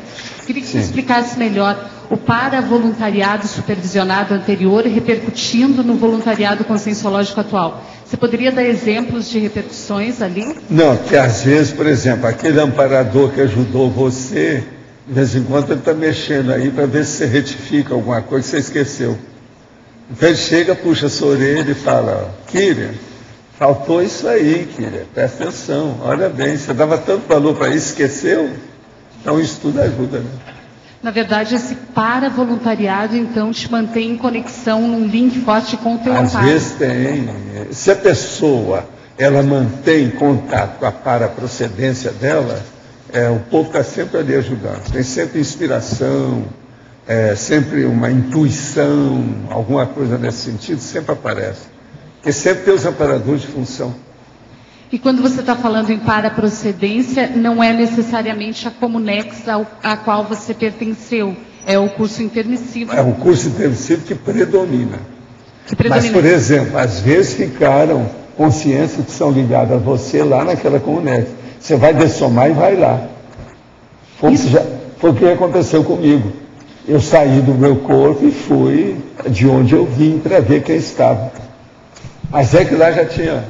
queria que você explicasse melhor o paravoluntariado supervisionado anterior repercutindo no voluntariado conscienciológico atual. Você poderia dar exemplos de repercussões ali? Não, que às vezes, por exemplo, aquele amparador que ajudou você, de vez em quando ele está mexendo aí para ver se você retifica alguma coisa que você esqueceu. Então ele chega, puxa a sua orelha e fala: Kyrian, Faltou isso aí, querida. Presta atenção. Olha bem, você dava tanto valor para isso, esqueceu? Então isso tudo ajuda, né? Na verdade, esse para-voluntariado, então, te mantém em conexão num link forte com o teu Às amparo. vezes tem. Se a pessoa ela mantém contato com a paraprocedência dela, o povo está sempre ali ajudando. Tem sempre inspiração, sempre uma intuição, alguma coisa nesse sentido, sempre aparece. Porque sempre tem os amparadores de função. E quando você está falando em paraprocedência, não é necessariamente a Comunex a qual você pertenceu, é o curso intermissivo. É o curso intermissivo que predomina. Mas, por exemplo, às vezes ficaram consciências que são ligadas a você lá naquela Comunex. Você vai dessomar e vai lá. Foi o que aconteceu comigo. Eu saí do meu corpo e fui de onde eu vim para ver quem estava. Mas é que lá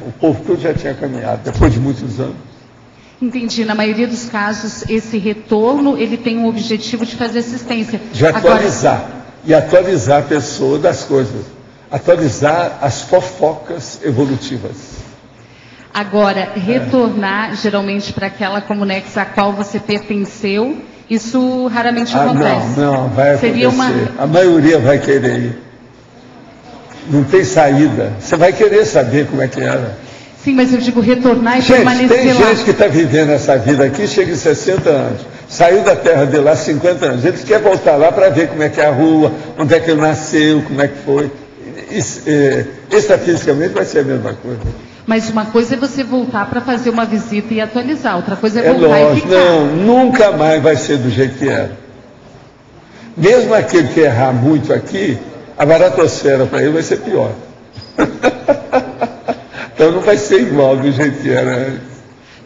o povo todo já tinha caminhado, depois de muitos anos. Entendi. Na maioria dos casos, esse retorno, ele tem o objetivo de fazer assistência. De atualizar. E atualizar a pessoa das coisas. Atualizar as fofocas evolutivas. Agora, retornar, geralmente, para aquela Comunex a qual você pertenceu, isso raramente acontece. Não, vai acontecer. A maioria vai querer ir. Não tem saída. Você vai querer saber como é que era. Sim, mas eu digo retornar e permanecer lá. Tem lá. gente que está vivendo essa vida aqui, chega em 60 anos, saiu da terra de lá 50 anos. Eles querem voltar lá para ver como é que é a rua, onde é que ele nasceu, como é que foi. Extrafisicamente vai ser a mesma coisa. Mas uma coisa é você voltar para fazer uma visita e atualizar, outra coisa é voltar e ficar. Não, nunca mais vai ser do jeito que era. Mesmo aquele que errar muito aqui, a baratosfera para ele vai ser pior. Então não vai ser igual do jeito que era antes.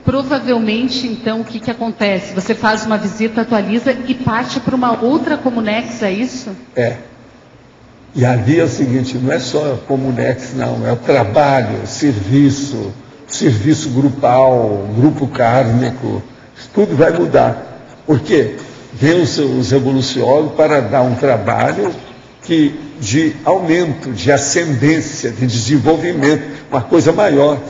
Provavelmente, então, o que acontece? Você faz uma visita, atualiza e parte para uma outra Comunex, é isso? É. E ali é o seguinte, não é só Comunex, não. É o trabalho, serviço grupal, grupo kármico. Tudo vai mudar. Por quê? Vem os evoluciólogos para dar um trabalho de aumento, de ascendência, de desenvolvimento, uma coisa maior.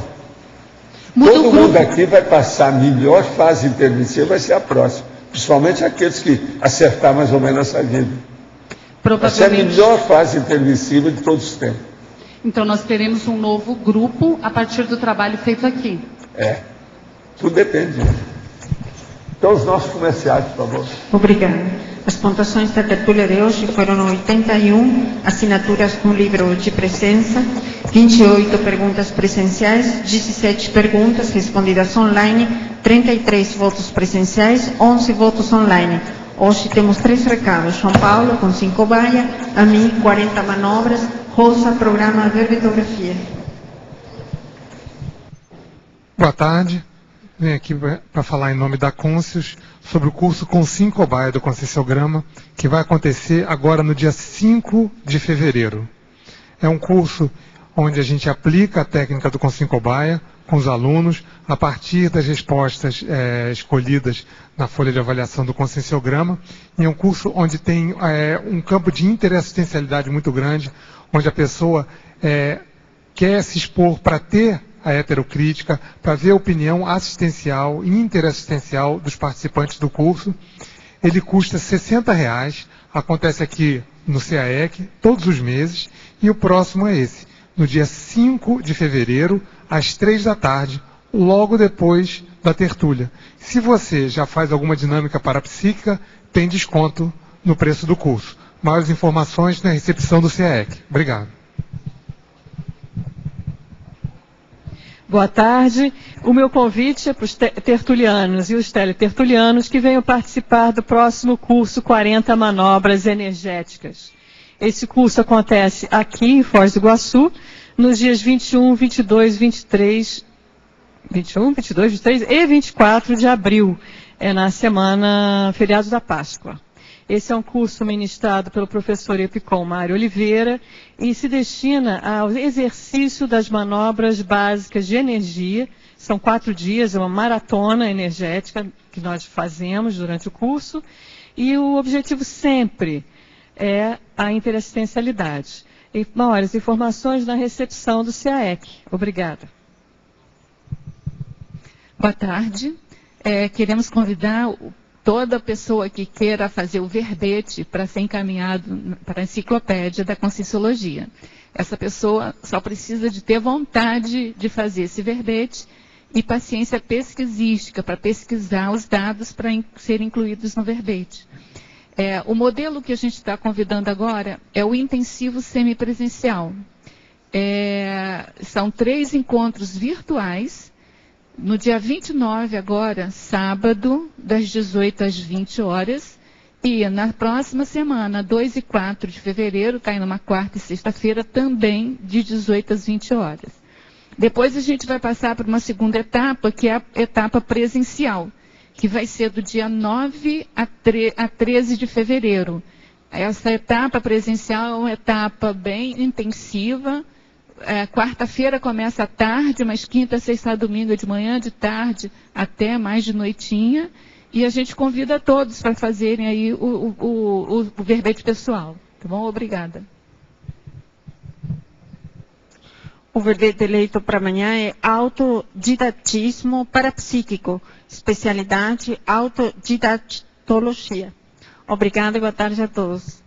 Todo mundo aqui vai passar a melhor fase intermissiva, vai ser a próxima. Principalmente aqueles que acertar mais ou menos essa vida. Vai ser a melhor fase intermissiva de todos os tempos. Então nós teremos um novo grupo a partir do trabalho feito aqui. Tudo depende. Então os nossos comerciais, por favor. Obrigada. As pontuações da tertúlia de hoje foram 81 assinaturas com livro de presença, 28 perguntas presenciais, 17 perguntas respondidas online, 33 votos presenciais, 11 votos online. Hoje temos 3 recados. João Paulo, com 5 baias, a mim, 40 manobras, Rosa, programa de litografia. Boa tarde. Venho aqui para falar em nome da Conscius sobre o curso com 5 Cobaia do Conscienciograma, que vai acontecer agora no dia 5 de fevereiro. É um curso onde a gente aplica a técnica do com 5 Cobaia com os alunos a partir das respostas escolhidas na folha de avaliação do Conscienciograma. E é um curso onde tem um campo de interassistencialidade muito grande, onde a pessoa quer se expor para ter a heterocrítica, para ver a opinião assistencial e interassistencial dos participantes do curso. Ele custa R$ 60, acontece aqui no CAEC todos os meses, e o próximo é esse, no dia 5 de fevereiro, às 3 da tarde, logo depois da tertúlia. Se você já faz alguma dinâmica parapsíquica, tem desconto no preço do curso. Maiores informações na recepção do CAEC. Obrigado. Boa tarde. O meu convite é para os tertulianos e os teletertulianos que venham participar do próximo curso 40 Manobras Energéticas. Esse curso acontece aqui em Foz do Iguaçu, nos dias 21, 22, 23 e 24 de abril, na semana feriado da Páscoa. Esse é um curso ministrado pelo professor Epicom Mário Oliveira e se destina ao exercício das manobras básicas de energia. São 4 dias, é uma maratona energética que nós fazemos durante o curso. E o objetivo sempre é a interassistencialidade. E maiores informações na recepção do CAEC. Obrigada. Boa tarde. Queremos convidar toda pessoa que queira fazer o verbete para ser encaminhado para a enciclopédia da Conscienciologia. Essa pessoa só precisa de ter vontade de fazer esse verbete e paciência pesquisística para pesquisar os dados para serem incluídos no verbete. O modelo que a gente está convidando agora é o intensivo semipresencial. São 3 encontros virtuais, no dia 29 agora, sábado, das 18 às 20 horas, e na próxima semana, 2 e 4 de fevereiro, cai numa quarta e sexta-feira, também de 18 às 20 horas. Depois a gente vai passar para uma segunda etapa, que é a etapa presencial, que vai ser do dia 9 a 13 de fevereiro. Essa etapa presencial é uma etapa bem intensiva. Quarta-feira começa à tarde, mas quinta, sexta, domingo de manhã, de tarde, até mais de noitinha. E a gente convida todos para fazerem aí o verbete pessoal. Tá bom? Obrigada. O verbete eleito para amanhã é autodidatismo parapsíquico, especialidade autodidatologia. Obrigada e boa tarde a todos.